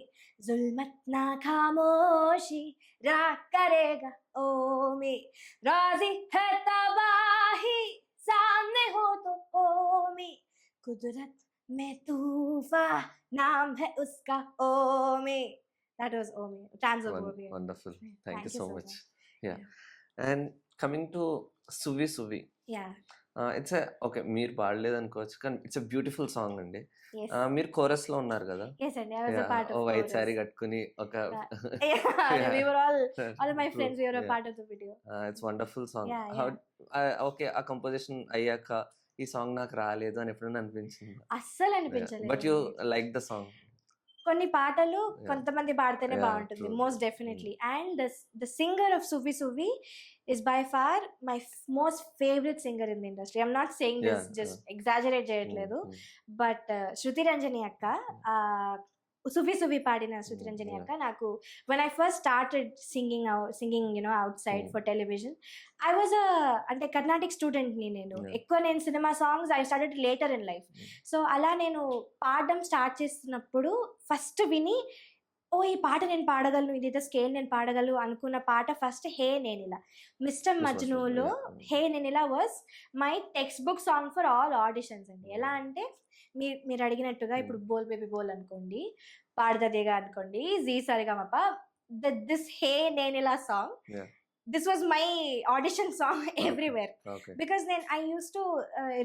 जुल्मत ना खामोशी, राह करेगा ओमी, राजी है तबाही, सामने हो तो ओमी, कुदरत में तूफान, नाम है उसका ओमी. That was Omi. Trans of Omi. Wonderful. Thank you so much. Yeah. And coming to Suvi Suvi. Yeah. It's a okay, మీరు పాడలేదు అనుకోవచ్చు కానీ ఇట్స్ ఎ బ్యూటిఫుల్ సాంగ్ అండి. Yes. మీరు కోరస్ లో ఉన్నారు కదా? Yes, and I was a part of white chorus. Sorry కట్టుకుని ఒక Yeah, we were all of my friends, we were a part of the video. It's wonderful song. Yeah, okay, ఆ composition అయ్యాక ఈ song నాకు రాలేదు అని ఎప్పుడైనా అనిపించింది? అస్సలు అనిపించలేదు. But you like the song. కొన్ని పాటలు కొంతమంది పాడితేనే బాగుంటుంది, true. Most definitely. And the singer of Suvvi Suvvi is by far my most favorite singer in the industry. I'm not saying this just exaggerate చేయట్లేదు, బట్ శృతి రంజని అక్క, సువి సువి పాడిన శృతి రంజని అక్క నాకు when I first started singing outside for television, I was అంటే Carnatic student ని నేను. ఎక్కువ నేను cinema songs I started later in life. So అలా నేను పాడడం స్టార్ట్ చేస్తున్నప్పుడు ఫస్ట్ విని ఓ ఈ పాట నేను పాడగలను, ఇదైతే స్కేల్ నేను పాడగలను అనుకున్న పాట ఫస్ట్ హే నేనిలా. మిస్టర్ మజ్నూలో హే నేనిలా was my text book song for all auditions అండి. ఎలా అంటే మీరు అడిగినట్టుగా ఇప్పుడు బోల్ బేబీ బోల్ అనుకోండి, పాడదదేగా అనుకోండి, జీ సరిగమప, దిస్ హే నేనిలా song, this was my audition song everywhere. Because I use to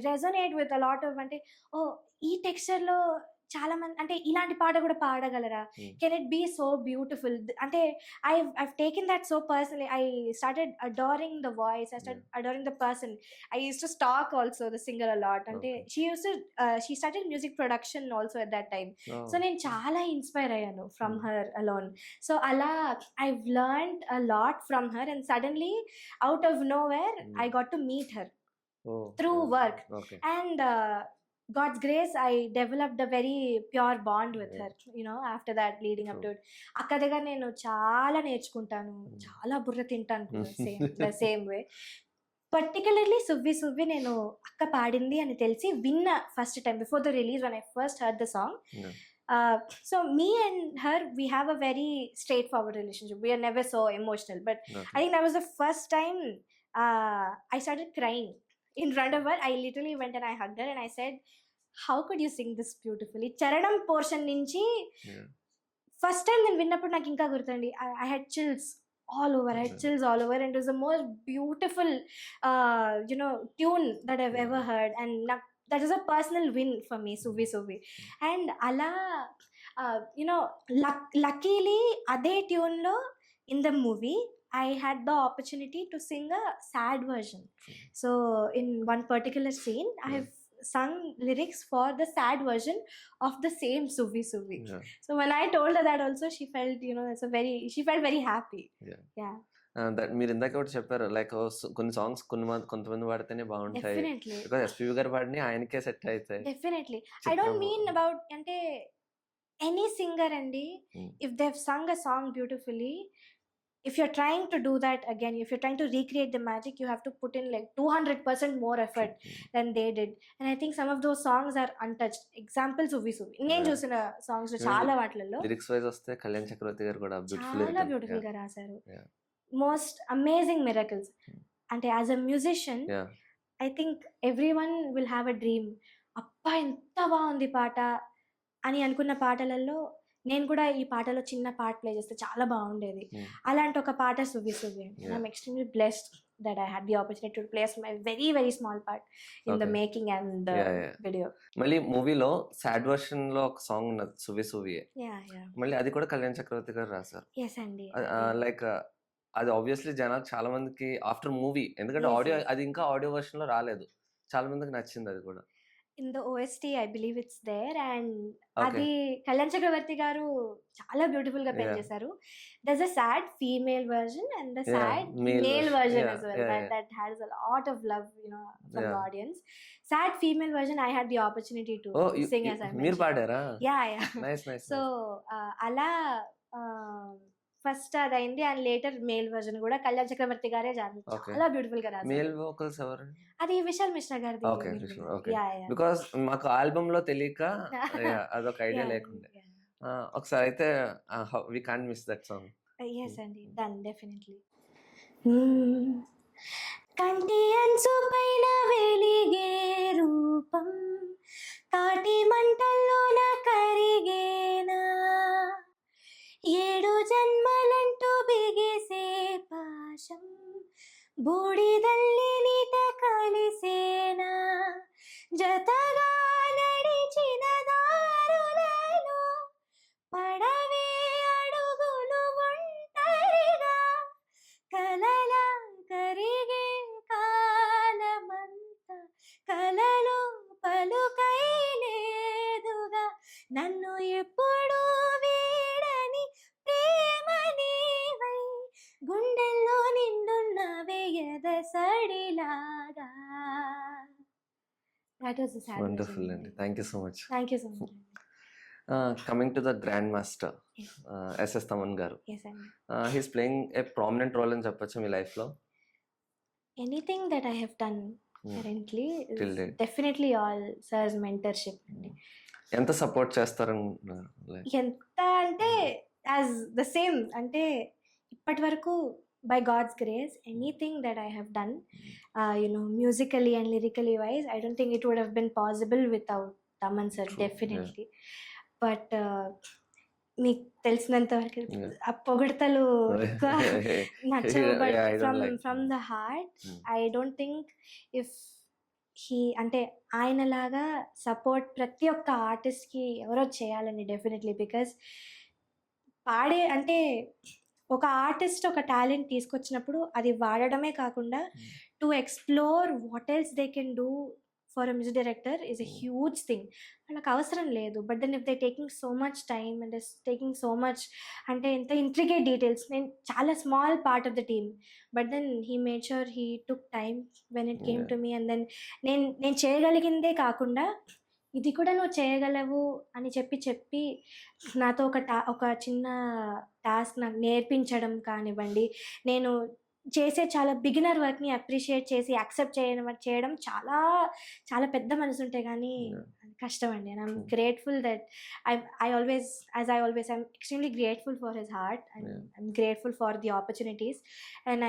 resonate with a lot of, అంటే ఓ ఈ టెక్స్చర్లో చాలా మంది అంటే ఇలాంటి పాట కూడా పాడగలరా, can it be so beautiful. అంటే I've taken that so personally. I started adoring the voice, I started adoring the person. I use to stalk also the singer a lot. అంటే she started music production also at that time. So నేను చాలా inspire అయ్యాను from her alone. So అలా I've learned a lot from her and suddenly out of nowhere I got to meet her through work. And God's grace, I developed a very pure bond with her, after that, leading up to it. అక్క దగ్గర నేను చాలా నేర్చుకుంటాను, చాలా బుర్ర తింటాను కూడా same way. Particularly Suvvi Suvvi నేను అక్క పాడింది అని తెలిసి విన్న first time before the release when I first heard the song. So me and her, we have a very straightforward relationship. We are never so emotional, but I think that was the first time I started crying in front of her. I literally went and I hugged her and I said, how could you sing this beautifully? చరణం portion నుంచి first time నేను విన్నప్పుడు నాకు ఇంకా గుర్తండి, I had chills all over. I had chills all over, and it was the most beautiful tune that I've ever heard, and that is a personal win for me, Suvi Suvi. And ala luckily ade tune lo in the movie I had the opportunity to sing a sad version. So in one particular scene, I Yeah. have sung lyrics for the sad version of the same Suvi Suvi. Yeah. So when I told her that also, she felt, she felt very happy. Yeah. Yeah, that మీరు ఇందాక ఒకటి చెప్పారు like కొన్ని songs కొంతమంది పాడితేనే బాగుంటాయి definitely. Because SPV గారు పాడిని ఆయనకే సెట్ అవుతాయి. Definitely. I చిత్రం. don't mean about ante any singer andi. Hmm. If they've sung a song beautifully, if you're trying to do that again, if you're trying to recreate the magic, you have to put in like 200% more effort than they did. And I think some of those songs are untouched. Examples Suvi Suvi. నేను Yeah. చూసిన songs Yeah. చాలా వాటిలలో lyrics wise వస్తే కళ్యాణ్ చక్రవర్తి గారు కూడా చాలా beautiful గా రాశారు. Yeah. Most amazing miracles. Hmm. అంటే as a musician Yeah. I think everyone will have a dream. అబ్బా ఎంత బాగుంది పాట అని అనుకున్న పాటలలో నేను కూడా ఈ పాటలో చిన్న పార్ట్ ప్లే చేస్తే చాలా బాగుండేది. Hmm. అలాంటి ఒక పాట సువి సువి. Yeah. I'm extremely blessed that I had the opportunity to play my very very small part in the Okay. Making and the Yeah, yeah. Video. మళ్ళీ మూవీలో సాడ్ వర్షన్ లో ఒక సాంగ్ ఉన్నది సువి సువియే, యా యా మళ్ళీ అది కూడా కళ్యాణ్ చక్రవర్తి గారు రాశారు. ఎస్ అండి. లైక్ అది ఆబ్వియస్లీ జనాలు చాలా మందికి ఆఫ్టర్ మూవీ, ఎందుకంటే Yes, ఆడియో yes. అది ఇంకా ఆడియో వర్షన్ లో రాలేదు, చాలా మందికి నచ్చింది అది కూడా. In the OST I believe it's there and Okay. అది కళ్యాణ్ చక్రవర్తి గారు చాలా బ్యూటిఫుల్ గా ప్లే Yeah. చేశారు. దర్స్ a sad female version and the Yeah, sad male male version. Version Yeah, as well. yeah, yeah. That has a lot of love, from the Yeah. audience. Sad female version I had the opportunity to oh sing as I మీరు mentioned. పాడారా? Yeah, yeah. Nice nice. So అలా first అది అయింది and later male version కూడా కళ్యాణ్ చక్రవర్తి గారే Okay. చాలా beautiful గా రాశారు. మేల్ వోకల్స్ ఎవరు? అది విశాల్ మిశ్రా గారిది. Okay, okay. Yeah yeah because మాకు ఆల్బమ్ లో తెలియక అదొక ఐడియా లేకుండే. ఒకసారి అయితే we can't miss that song. Yes అండి, డన్ డెఫినెట్లీ. కంటి అంచు పైన వెలిగే రూపం కాటి మంటల్లోన కరిగేనా, ఏడు జన్మలంటూ బిగిసే పాశం బూడిదల్లి నీట కలిసేనా, జతగా నడిచిన దారులలో పడవే అడుగులు ఒంటరిగా, కలలా కరిగే కాలమంతా కలలో పలుకై లేదుగా, నన్ను ఎప్పుడు వీడని ప్రేమ నీవై గుండెల్లో నిండున్నవే ఎదసడిలాగా. That was a sad wonderful version. అండి, thank you so much. Thank you so much. Coming to the grand master Yes. SS Thaman గారు, Yes, అండి. He's playing a prominent role అని చెప్పొచ్చు మీ లైఫ్ లో. Anything that I have done currently is Till date. definitely all sir's mentorship అండి. ఎంత support చేస్తారని ఎంత అంటే యాజ్ ద సేమ్ అంటే ఇప్పటి వరకు by God's grace anything that I have done musically and lyrically wise I don't think it would have been possible without Thaman sir. True, definitely. But మీకు తెలిసినంత వరకు Yeah. ఆ పొగడతలు నచ్చవు. But Yeah, I don't from like- from the heart Hmm. I don't think if అంటే ఆయనలాగా support ప్రతి ఒక్క ఆర్టిస్ట్కి ఎవరో చేయాలండి డెఫినెట్లీ. బికాస్ పాడే అంటే ఒక ఆర్టిస్ట్ ఒక టాలెంట్ తీసుకొచ్చినప్పుడు అది వాడడమే కాకుండా to explore what else they can do for a music director is a huge thing. వాళ్ళకి అవసరం లేదు. But then if they taking so much time and taking so much అంటే ఎంత ఇంట్రికేట్ డీటెయిల్స్. నేను చాలా small part of the team, but then he made sure he took time when it came to me. And then నేను చేయగలిగిందే కాకుండా ఇది కూడా నువ్వు చేయగలవు అని చెప్పి నాతో ఒక చిన్న టాస్క్ నాకు నేర్పించడం కానివ్వండి, నేను చేసే చాలా బిగినర్ వర్క్ని అప్రిషియేట్ చేసి యాక్సెప్ట్ చేయడం చాలా చాలా పెద్ద మనసు ఉంటే కానీ కష్టం అండి. And I'm grateful that I always I'm extremely grateful for his heart and I'm grateful for the opportunities and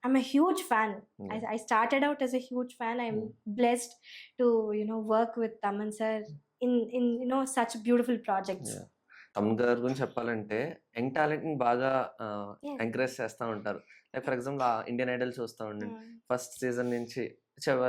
I'm a huge fan. I started out as a huge fan. I'm blessed to work with Taman sir in such beautiful projects. Yeah. Thaman గారి గురించి చెప్పాలంటే young talent ని బాగా Yes. Encourage చేస్తూ ఉంటారు. Like for example Indian Idol చూస్తూ ఉండండి, Mm. First season నుంచి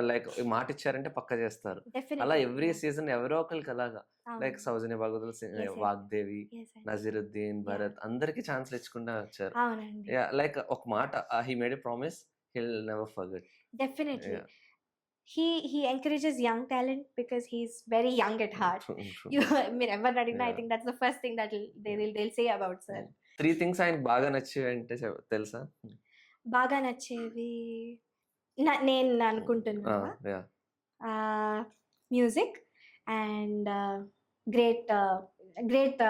లైక్ మాట ఇచ్చారంటే పక్క చేస్తారు. అలా Definitely. Every Yeah. సీజన్ ఎవరో ఒకరికి అలాగా లైక్ అవును. సౌజన్య భగవతులు, Yes, yes. వాగ్దేవి, Yes, అండి. నజీరుద్దీన్, Yeah. భరత్ అందరికి ఛాన్స్లు ఇచ్చుకుంటా వచ్చారు. అవునండి. లైక్ ఒక మాట he made a promise, hill never forget. Definitely. He encourages young talent because he's very young at heart. You మీరు ఎవరిని అడిగినా I Yeah. think that's the first thing that they'll say about sir. 3 things ఆయనకు బాగా నచ్చేవి అంటే తెలుసా? బాగా నచ్చేవి నేను అనుకుంటున్నా Yeah. Music and great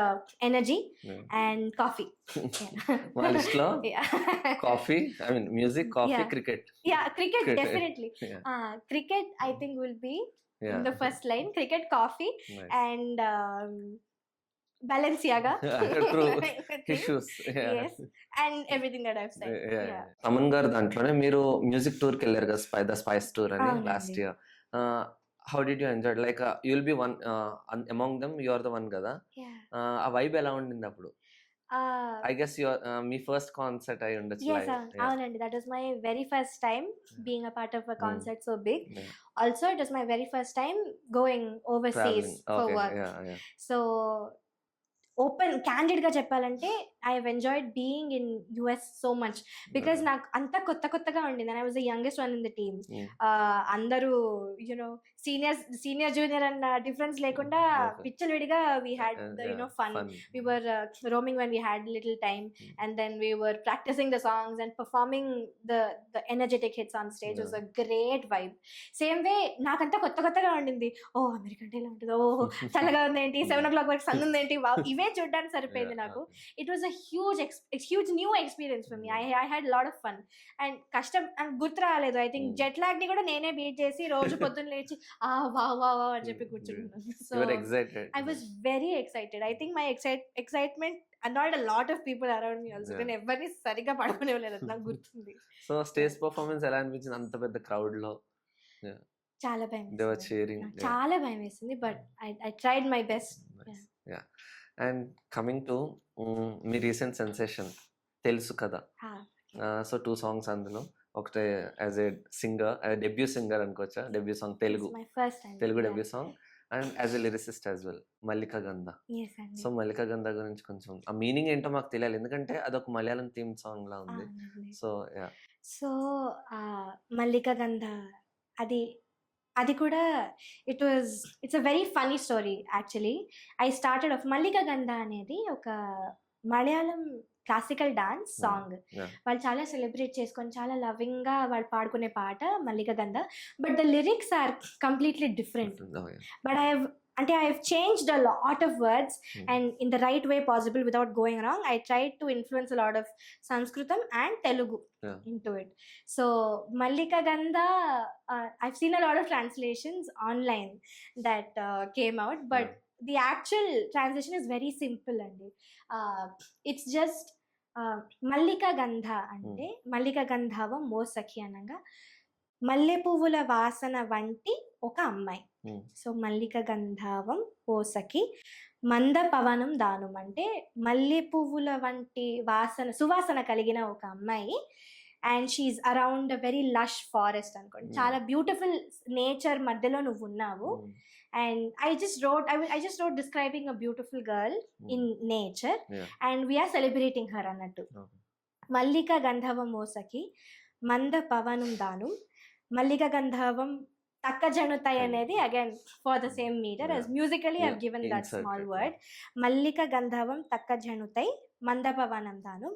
energy Yeah. And coffee. మా లిస్ట్ లో coffee, I mean music, coffee, Yeah. Cricket. Cricket Cricket. Definitely. Yeah. Cricket I think will be Yeah. in the first line. Cricket, coffee, Nice. and Balenciaga. True. His shoes. Yes, and everything that I've said. Yeah. Thaman గారు దాంట్లోనే మీరు music tour కి వెళ్ళారు కదా, the spice tour అని అవునండి. Last year. How did you enjoy? Like you will be one among them, you are the one కదా. Yeah. ఆ వైబ్ ఎలా ఉండింది అప్పుడు? ఐ గెస్ మీ ఫస్ట్ కాన్సర్ట్ అయి ఉండొచ్చు. Yes, అవునండి. That was my very first time being a part of a concert so big. Yeah. Also, it was my very first time going overseas for work. So, candid గా చెప్పాలంటే I have enjoyed being in US so much because నాకు అంతా కొత్తగా ఉండింది. And I was the youngest one in the team. అందరూ you know senior junior అన్న difference లేకుండా Okay. పిచ్చలు విడిగా we had fun. We were roaming when we had little time, and then we were practicing the songs and performing the energetic hits on stage. It was a great vibe. Same way నాకంతా కొత్తగా ఉండింది. ఓ America అంటే ఇలా ఉంటుంది, ఓ చల్లగా ఉంది ఏంటి, 7 o'clock వరకు సన్ ఉంది ఏంటి, ఇవే చూడడానికి సరిపోయింది నాకు. It was a huge new experience for me. I had a lot of fun. And కష్టం and గుర్తు రాలేదు. I think jet lag ని కూడా నేనే బీట్ చేసి రోజు పొద్దున్న లేచి వావ్ అని చెప్పి కూర్చుంటున్నాను. So I was very excited. I think my excitement annoyed a lot of people around me also. నేను ఎవరిని సరిగ్గా పడుకునేలేదు, నాకు గుర్తుంది. సో స్టేజ్ పర్ఫార్మెన్స్ ఎలా అనిపించింది అంత పెద్ద క్రౌడ్ లో? చాలా భయం They were వేసింది. cheering. నాకు చాలా భయం వేసింది, but I tried my best. Yeah. And coming to మీ రీసెంట్ సెన్సేషన్ తెలుసు కదా. సో 2 సాంగ్స్ అందులో, ఒకటే as a singer, debut singer అనుకోవచ్చా, debut song Telugu, My first time. Telugu debut song, and as a lyricist as well, Mallika Gandha. Yes, అండి. So Mallika గంధ గురించి కొంచెం ఆ మీనింగ్ ఏంటో మాకు తెలియాలి, ఎందుకంటే అదొక మలయాళం థీమ్ సాంగ్ లా ఉంది. అవునండి. So yeah. So Mallika Gandha అది కూడా it's a very funny story actually. I started off Mallika Gandha అనేది ఒక Malayalam classical dance song. Yeah. వాళ్ళు చాలా సెలబ్రేట్ చేసుకొని చాలా లవింగ్ గా వాళ్ళు పాడుకునే పాట Mallika Gandha. But the lyrics are completely different. Oh, yeah. But I have changed a lot of words and in the right way possible without going wrong. I tried to influence a lot of Sanskritam and Telugu Yeah. into it. So Mallika Gandha, I've seen a lot of translations online that came out, but the actual translation is very simple and it's just Mallika Gandha అంటే మల్లిక గంధవ మోసఖి అనగా మల్లె పువ్వుల వాసన వంటి ఒక అమ్మాయి. సో మల్లిక గంధవం పోసకి మంద పవనం దానం అంటే మల్లె పువ్వుల వంటి సువాసన కలిగిన ఒక అమ్మాయి. And she's around a very lush forest అనుకోండి, చాలా బ్యూటిఫుల్ నేచర్ మధ్యలో నువ్వు ఉన్నావు. And I just wrote describing a beautiful girl in nature. Yeah. And we are celebrating her అన్నట్టు. మల్లిక గంధవం మోసకి మంద పవనం దానం. మల్లిక గంధవం తక్క జనుతాయి అనేది again for the same meter as musically I've given that small word. మల్లిక గంధవం తక్క జనుతై మంద పవనం దానం.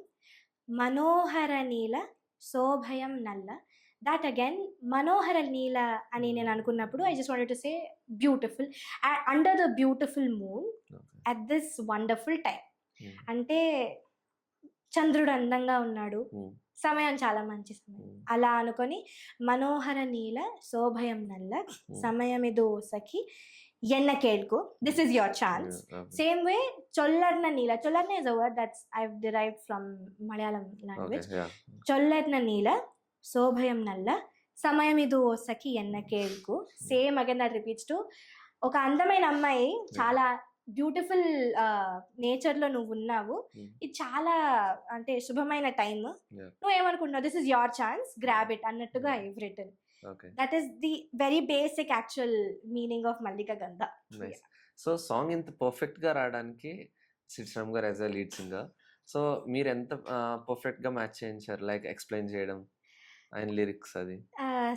మనోహర నీల శోభయం నల్ల. That again, మనోహర నీల అని నేను అనుకున్నప్పుడు I just wanted to say beautiful, under the beautiful moon at this wonderful time. అంటే చంద్రుడు అందంగా ఉన్నాడు, సమయం చాలా మంచి సమయం అలా అనుకొని మనోహర నీల శోభయం నల్ల సమయమిదో సఖి ఎన్న కేಳ್కో, this is your chance. Same way చొల్లర్న Neela, చొల్లర్న is a word that's I've derived from Malayalam language. చొల్లర్న నీల శోభయం నల్ల సమయమిదో సఖి ఎన్న కేಳ್కో. Same again that repeats to ఒక అందమైన అమ్మాయి చాలా బ్యూటిఫుల్ నేచర్లో నువ్వు ఉన్నావు, ఇది చాలా అంటే శుభమైన టైం, నువ్వు ఏమనుకుంటున్నావు, this is your chance, grab it అన్నట్టుగా I written. That is the very basic actual meaning of Mallika Gandha. So song ఇంత పర్ఫెక్ట్ గా రావడానికి Sriram garu as a lead singer, so మీరు ఎంత పర్ఫెక్ట్ గా మ్యాచ్ చేయించారు, లైక్ ఎక్స్ప్లెయిన్ చేయడం ఆయన లిరిక్స్ అది?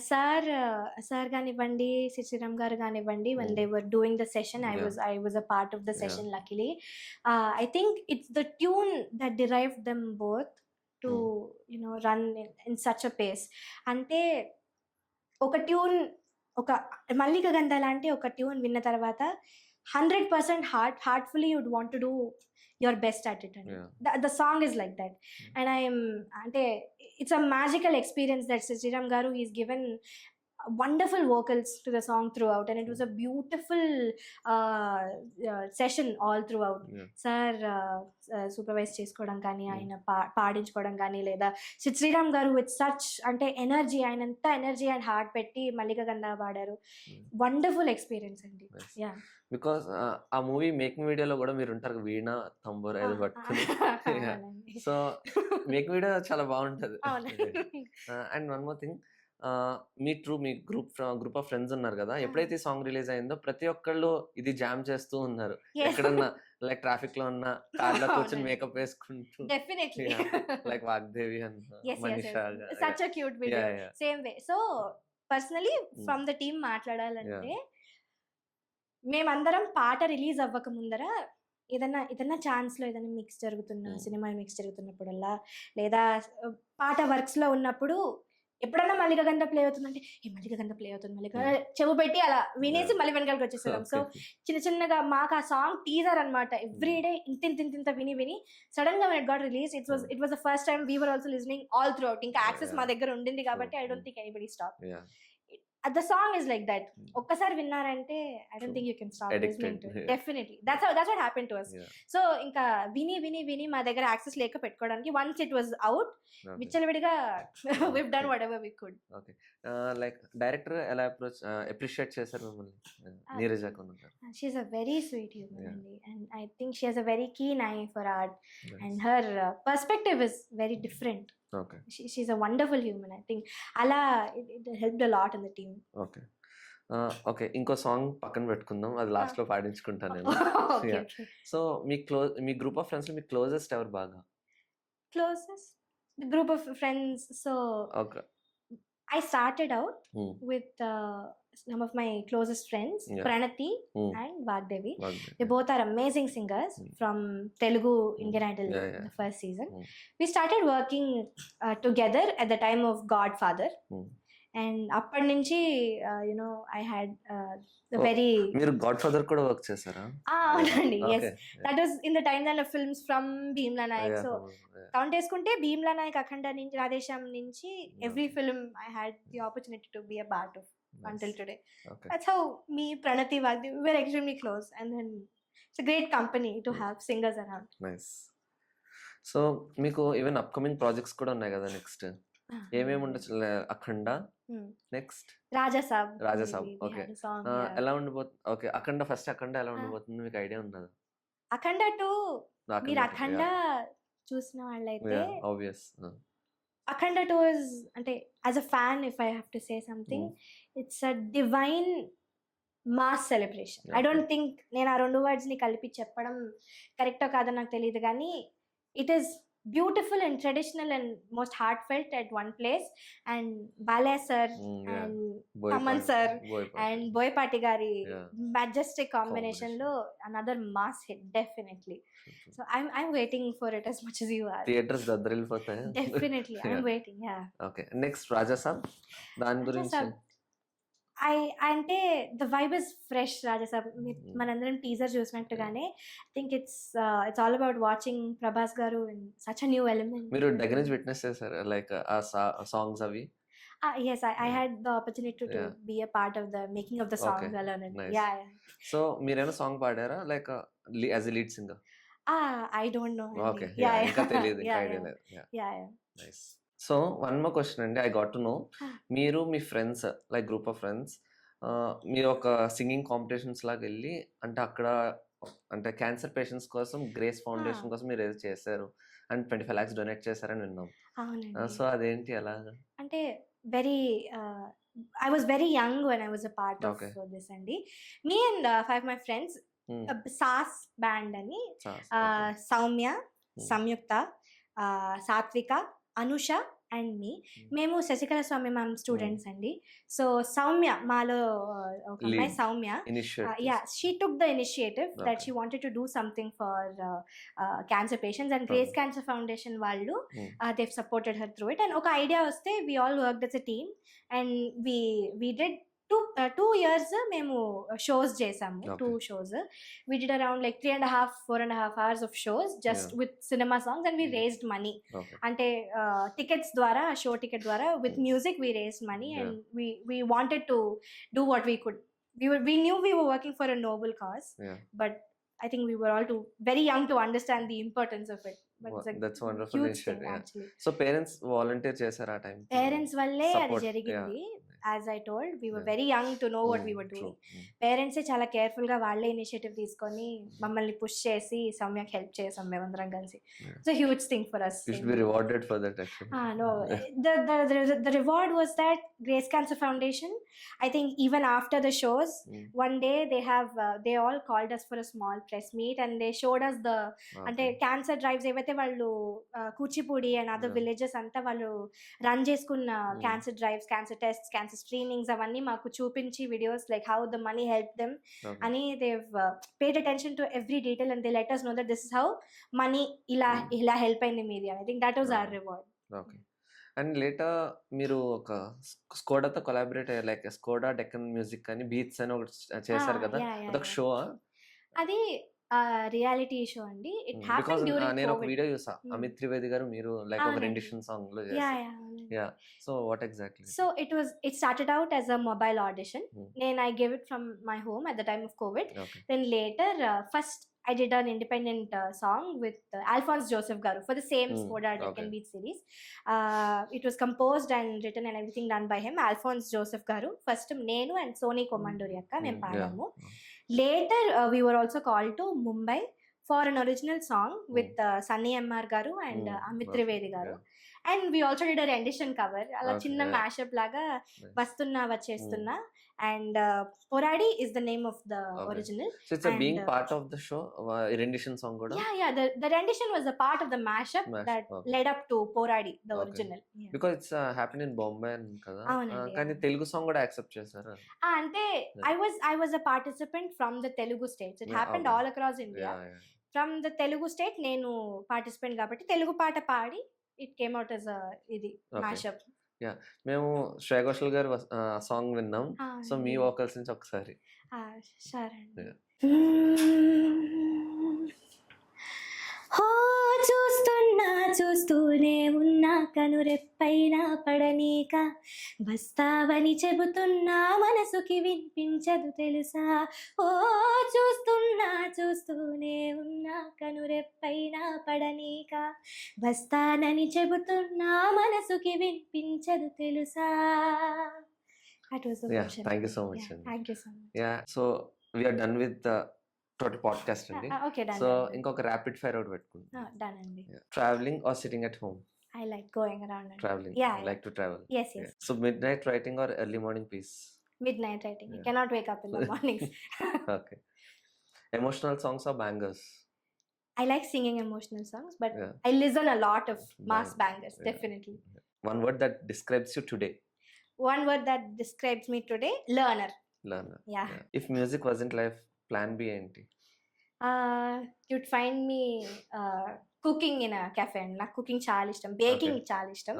సార్ కానివ్వండి, శ్రీరామ్ గారు కానివ్వండి, when they were doing the session, I was a part of the session luckily. I think it's the tune that derived them both to run in such a pace. అంటే ఒక tune, ఒక మల్లిక గంధ లాంటి ఒక tune విన్న తర్వాత 100% heartfully you'd want to do your best at it. The song is like that. And it's a magical experience that Sriram Garu, he's given wonderful vocals to the song throughout, and it was a beautiful session all throughout. Sir supervise చేసుకోవడం కానీ, ఆయన పాడించుకోవడం కానీ, లేదా శ్రీరామ్ గారు with such అంటే energy, ఆయన ఎంత energy and heart పెట్టి మల్లిక గంధ పాడారు. వండర్ఫుల్ ఎక్స్పీరియన్స్ అండి. బికాస్ ఆ మూవీ మేకింగ్ వీడియోలో కూడా మీరు ఉంటారు, వీణ తంబూర అది పట్టుకుని. సో మేకింగ్ వీడియో చాలా బాగుంటది. And one more thing, me group of friends ఉన్నారు కదా, ఎప్పుడైతే సాంగ్ రిలీజ్ అయిందో ప్రతి ఒక్కళ్ళు ఇది జామ్ చేస్తూ ఉన్నారు. ఎక్కడన్నా లైక్ ట్రాఫిక్ లో ఉన్న కార్ లో కూర్చొని మేకప్ వేసుకుంటూ, లైక్ వాగ్దేవి అన్న Manisha, such a cute video. Same way. So personally from the team మాట్లాడాలంటే, మేమందరం పాట రిలీజ్ అవ్వక ముందర ఏదన్నా ఛాన్స్ లో ఏదైనా మిక్స్ జరుగుతున్నా, సినిమా మిక్స్ జరుగుతున్నప్పుడల్లా, లేదా పాట వర్క్స్ లో ఉన్నప్పుడు ఎప్పుడన్నా మల్లిక గంధ ప్లే అవుతుందంటే, ఈ మల్లిక గంధ ప్లే అవుతుంది, మల్లిక చెవు పెట్టి అలా వినేసి మళ్ళీ వెనకాలకి వచ్చేసాం. సో చిన్నగా మాకు ఆ సాంగ్ టీజర్ అనమాట, ఎవ్రీడే ఇంత విని సడన్ గా it got release. It was the first time we were also listening all through out. ఇంకా యాక్సెస్ మా దగ్గర ఉండింది కాబట్టి I don't think anybody stop. The song is like that. ఒక్కసారి విన్నారంటే I don't think you can stop listening to it. Definitely. That's what happened to us. So ఇంకా విని మా దగ్గర యాక్సెస్ లేక పెట్టుకోవడానికి, once it was out, విచ్చలవిడిగా we've done whatever we could. Okay. Like director ఎలా appreciate చేశారు మిమ్మల్ని, నీరజ కొన్నారు? She's a very sweet human, and I think she has a very keen eye for art, and her perspective is very different. Okay. She's a wonderful human. I think ala it helped a lot in the team. Okay, ఇంకో song పక్కన పెట్టుకుందాం, అది last లో పాడించుకుంటాను నేను. So me group of friends లో మీ closest ఎవరు బాగా? Closest group of friends. So I started out with some of my closest friends, Pranati and Vagdevi. They both are amazing singers from Telugu Indian Idol, the first season. We started working together at the time of Godfather. And అప్పటి నుంచి I had the very... మీరు God father కూడా work చేశారా? అవునండి. yes, that was in the time that films from Bhimla Nayak. So count చేసుకుంటే భీమ్లా నాయక్, అఖండ నుంచి, రాధేశ్యామ్ నుంచి, every film I had the opportunity to be a part of until today. That's how me, Pranati, Vagdevi, we were extremely close, and then it's a great company to have singers around. Nice. So మీకు even upcoming projects కూడా ఉన్నాయి కదా next? ఏమేమి ఉండొచ్చు? అఖండ, next Raja Saab. Okay, ఎలా ఉండబోతుంది? Okay, అఖండ first, అఖండ ఎలా ఉండబోతుంది మీకు ఐడియా ఉన్నదా? అఖండ 2 మీరు అఖండ చూసిన వాళ్ళైతే ఆబ్వియస్ అఖండ 2 is అంటే as a fan, if I have to say something, it's a divine mass celebration. I don't think నేను ఆ 2 words ని కలిపి చెప్పడం కరెక్టో కాదో నాకు తెలియదు, కానీ it is beautiful and traditional and most heartfelt at one place. And Balaya sir and Aman sir and Boyapati gari majestic combination lo another mass hit, definitely. So I'm waiting for it as much as you are. Theaters dadrilipotaya definitely. I'm waiting. Okay, next Rajasab, dan gurinchi అంటే the vibe is fresh. Rajasaab మనందరం teaser చూసినట్టుగానే I think it's all about watching Prabhas garu in such a new element. మీరు దగ్గర నుంచి witness చేశారు like ఆ songs అవి? yes, I had the opportunity to be a part of the making of the songs alone. Yeah. So మీరేనా song పాడారా like as a lead singer? I don't know. Okay. ఇంకా తెలియదు, ఇంకా idea లేదు. Yeah. Nice. So one more question అండి, I got to know, మీరు మీ friends like group of friends మీరు ఒక సింగింగ్ కాంపిటీషన్స్ లాగా వెళ్ళి, అంటే అక్కడ అంటే క్యాన్సర్ పేషెంట్స్ కోసం గ్రేస్ ఫౌండేషన్ కోసం మీరు ఏదో చేశారు అండ్ 25 lakhs డొనేట్ చేశారని విన్నాం. అవునండి. సో అదేంటి అలాగా? అంటే very I was very young when I was a part of Okay. This అండి. మీ అండ్ 5 మై ఫ్రెండ్స్ సాస్ బ్యాండ్ అని సౌమ్య, సంయుక్త, సాత్విక, అనుష అండ్ మీ. మేము శశికళ స్వామి మ్యామ్ స్టూడెంట్స్ అండి. సో సౌమ్య మాలో ఒక అమ్మాయి Lead. Soumya, yeah, she took the initiative that Okay. she wanted to do something for cancer patients, and Grace Cancer Foundation వాళ్ళు they've supported her through it. And oka idea vaste we all worked as a team and we did 2 years మేము shows చేసాము. Okay. 2 shows we did around like 4.5 hours of shows just with cinema songs, and we raised money. Okay. అంటే tickets ద్వారా, show ticket ద్వారా with music we raised money, and we wanted to do what we could. We knew we were working for a noble cause, Yeah. but I think we were all too very young to understand the importance of it. But it's a That's wonderful huge initiative, thing yeah. actually. So parents volunteer చేశారు ఆ time? Parents వల్లే అది Support, జరిగింది. As I told, we were Yeah. very young to know what we were doing. పేరెంట్సే చాలా careful గా వాళ్ళే initiative తీసుకొని మమ్మల్ని పుష్ చేసి సౌమ్యకి హెల్ప్ చేసాం మేమందరం కలిసి. It's a huge thing for us. You should be rewarded for that actually. No, the reward was that Grace Cancer Foundation, I think even after the shows, one day they all called us for a small press meet and they showed us the అంటే cancer drives ఏవైతే వాళ్ళు Kuchipudi and other villages అంతా వాళ్ళు run చేసుకున్న cancer drives, cancer test, cancer screenings అవన్నీ మాకు చూపించి videos like how the money help them అని they've paid attention to every detail and they let us know that this is how money ఇలా help అయింది మీది. I think that was our reward. Okay. And later మీరు ఒక స్కోడాతో collaborate అయ్యారు, like Skoda Deccan music అని beats అని ఒకటి చేశారు కదా, అదొక షో? అది రియాలిటీ షో అండి. ఇట్ హ్యాపెన్ డ్యూరింగ్ నేను ఒక వీడియో చూసా, అమిత్ త్రివేది గారు మీరు లైక్ ఒక రెండిషన్ సాంగ్ లో చేశారు. Yeah, so what exactly? So it started out as a mobile audition. Then I gave it from my home at the time of COVID. Okay. Then later first I did an independent song with Alphonse Joseph Garu for the same Skoda Deccan Beat series. It was composed and written and everything done by him, Alphonse Joseph Garu. First nenu and Soni Komanduri akka mem paadamu. Later we were also called to Mumbai for an original song with Sunny MR Garu and Amit Trivedi Garu. And we also did a rendition cover, ala chinna mashup laga vastunna vachestunnaa, and Poradi is the name of the original. So it's a being part of the show, rendition song kuda? Yeah, the rendition was a part of the mashup that led up to Poradi, the original. Yeah. Because it's happened in Bombay kada, కానీ Telugu song కూడా accept చేశారు? అంటే I was a participant from the Telugu states. It happened all across India. From the Telugu state నేను participant కాబట్టి తెలుగు పాట పాడి it came out as a mashup. Yeah, మేము శ్రేయ ఘోషల్ గారి సాంగ్ విన్నాం. సో మీ వోకల్స్ నుంచి ఒకసారి. సరే. చూస్తూనే ఉన్నా కనురెప్పైనా పడనీక, వస్తావని చెబుతున్నా మనసుకి వినిపించదు తెలుసా. చూస్తూనే ఉన్నా కనురెప్పైనా పడనీక, వస్తానని చెబుతున్నా మనసుకి వినిపించదు తెలుసా. That was the version. Thank you so much. Thank you so much. Yeah, so we are done with the total podcast అండి. Okay, done. సో ఇంకొక ర్యాపిడ్ ఫైర్ అవుట్ పెట్టుకుందాం. Done అండి. Travelling or sitting at home? I like going around. Traveling. Yeah. I like to travel. Yes. So midnight writing or early morning piece? Midnight writing. You cannot wake up in the mornings. Okay. Emotional songs or bangers? I like singing emotional songs, but I listen a lot of mass bangers, definitely. One word that describes you today? One word that describes me today, learner. Yeah. If music wasn't life, plan B ఏంటి? You'd find me cooking in cafe అండి. నాకు cooking చాలా ఇష్టం, baking చాలా ఇష్టం.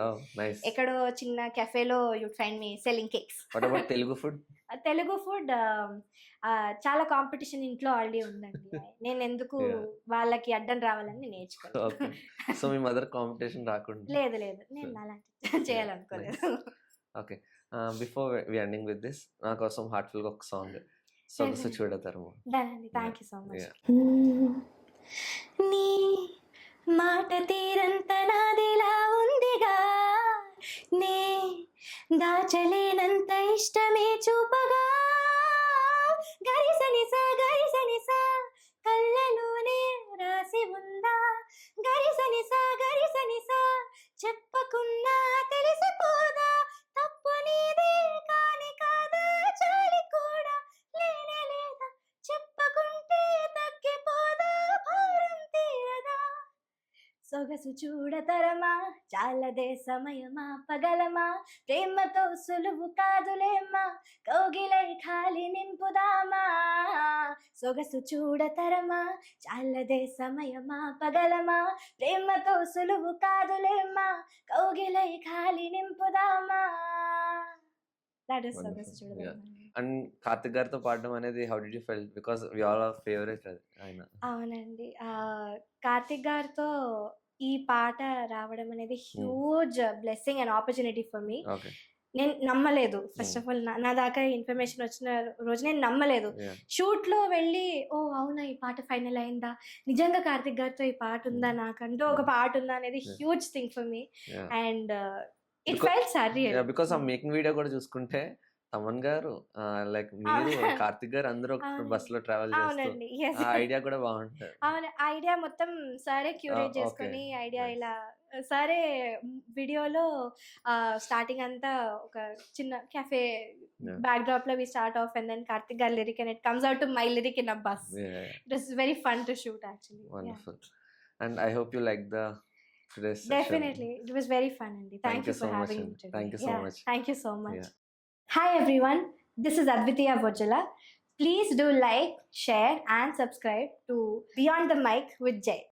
ఎక్కడో చిన్న కెఫేలో you'd find me selling cakes. Telugu food? Telugu food చాలా కాంపిటీషన్ ఇంట్లో ఆల్రెడీ ఉందండి. నేను ఎందుకు వాళ్ళకి అడ్డం రావాలని నేర్చుకోవాలి. సో మీ మదర్ కాంపిటీషన్ రాకుండా? లేదు నేను అలాంటి చేయాలనుకోలేదు. Okay, before we ending with this, నా కోసం హార్ట్ఫుల్ గా ఒక సాంగ్ సొగసు చూడతారు. Thank you so much. నీ మాట తీరంత నాదిలా ఉందిగా, నే దాచలేనంత ఇష్టమే చూపగా, గరిసనిసా సొగసు చూడతరమా చాలదే సమయమా పగలమా ప్రేమతో సులువు కాదులేమ్మా కౌగిలై ఖాళీ నింపుదామా సొగసు చూడతరమా చాలదే సమయమా పగలమా ప్రేమతో సులువు కాదులేమ్మా కౌగిలై ఖాళీ నింపుదామా. దట్ ఇస్ సొగసు Wonderful. చూడతరమా. అండ్ కార్తిక్ గారితో పాడడం అనేది how did you feel because we all are favourite అది ఆయన. అవునండి. కార్తిక్ గారితో ఈ పాట రావడం అనేది huge blessing and opportunity for me. Okay. నేను నమ్మలేదు. ఫస్ట్ ఆఫ్ ఆల్ నా దాకా ఇన్ఫర్మేషన్ వచ్చిన రోజు నేను నమ్మలేదు. షూట్‌లో వెళ్ళి ఓహ్! అవునా ఈ పాట ఫైనల్ అయిందా? నిజంగా కార్తిక్ గారితో ఈ పాట ఉందా? నాకంటూ ఒక పాట ఉందా అనేది huge thing for me. And it felt surreal. Because ఆ మేకింగ్ వీడియో కూడా చూసుకుంటే తమన్ గారు లైక్ మీరు కార్తిక్ గారు అందరూ ఒక బస్ లో ట్రావెల్ చేస్తూ అవునండి. యెస్. ఆ ఐడియా కూడా బాగుంటది. అవును. ఐడియా మొత్తం సారే క్యూరేట్ ఓకే. చేసుకొని ఐడియా నైస్. ఇలా సారే వీడియోలో స్టార్టింగ్ అంతా ఒక చిన్న కెఫే Yeah. బ్యాక్‌డ్రాప్ లో we start off and then Karthik గారి lyric and it comes out to my lyric in a bus. It was very fun to shoot actually. Wonderful. And I hope you like the today's session. Definitely. It was very fun, Andy. Thank you for so much, having me Andy. today. Thank you so much. Thank you so much. Yeah. Hi everyone. This is Advitiya Vojala. Please do like, share and subscribe to Beyond the Mic with Jay.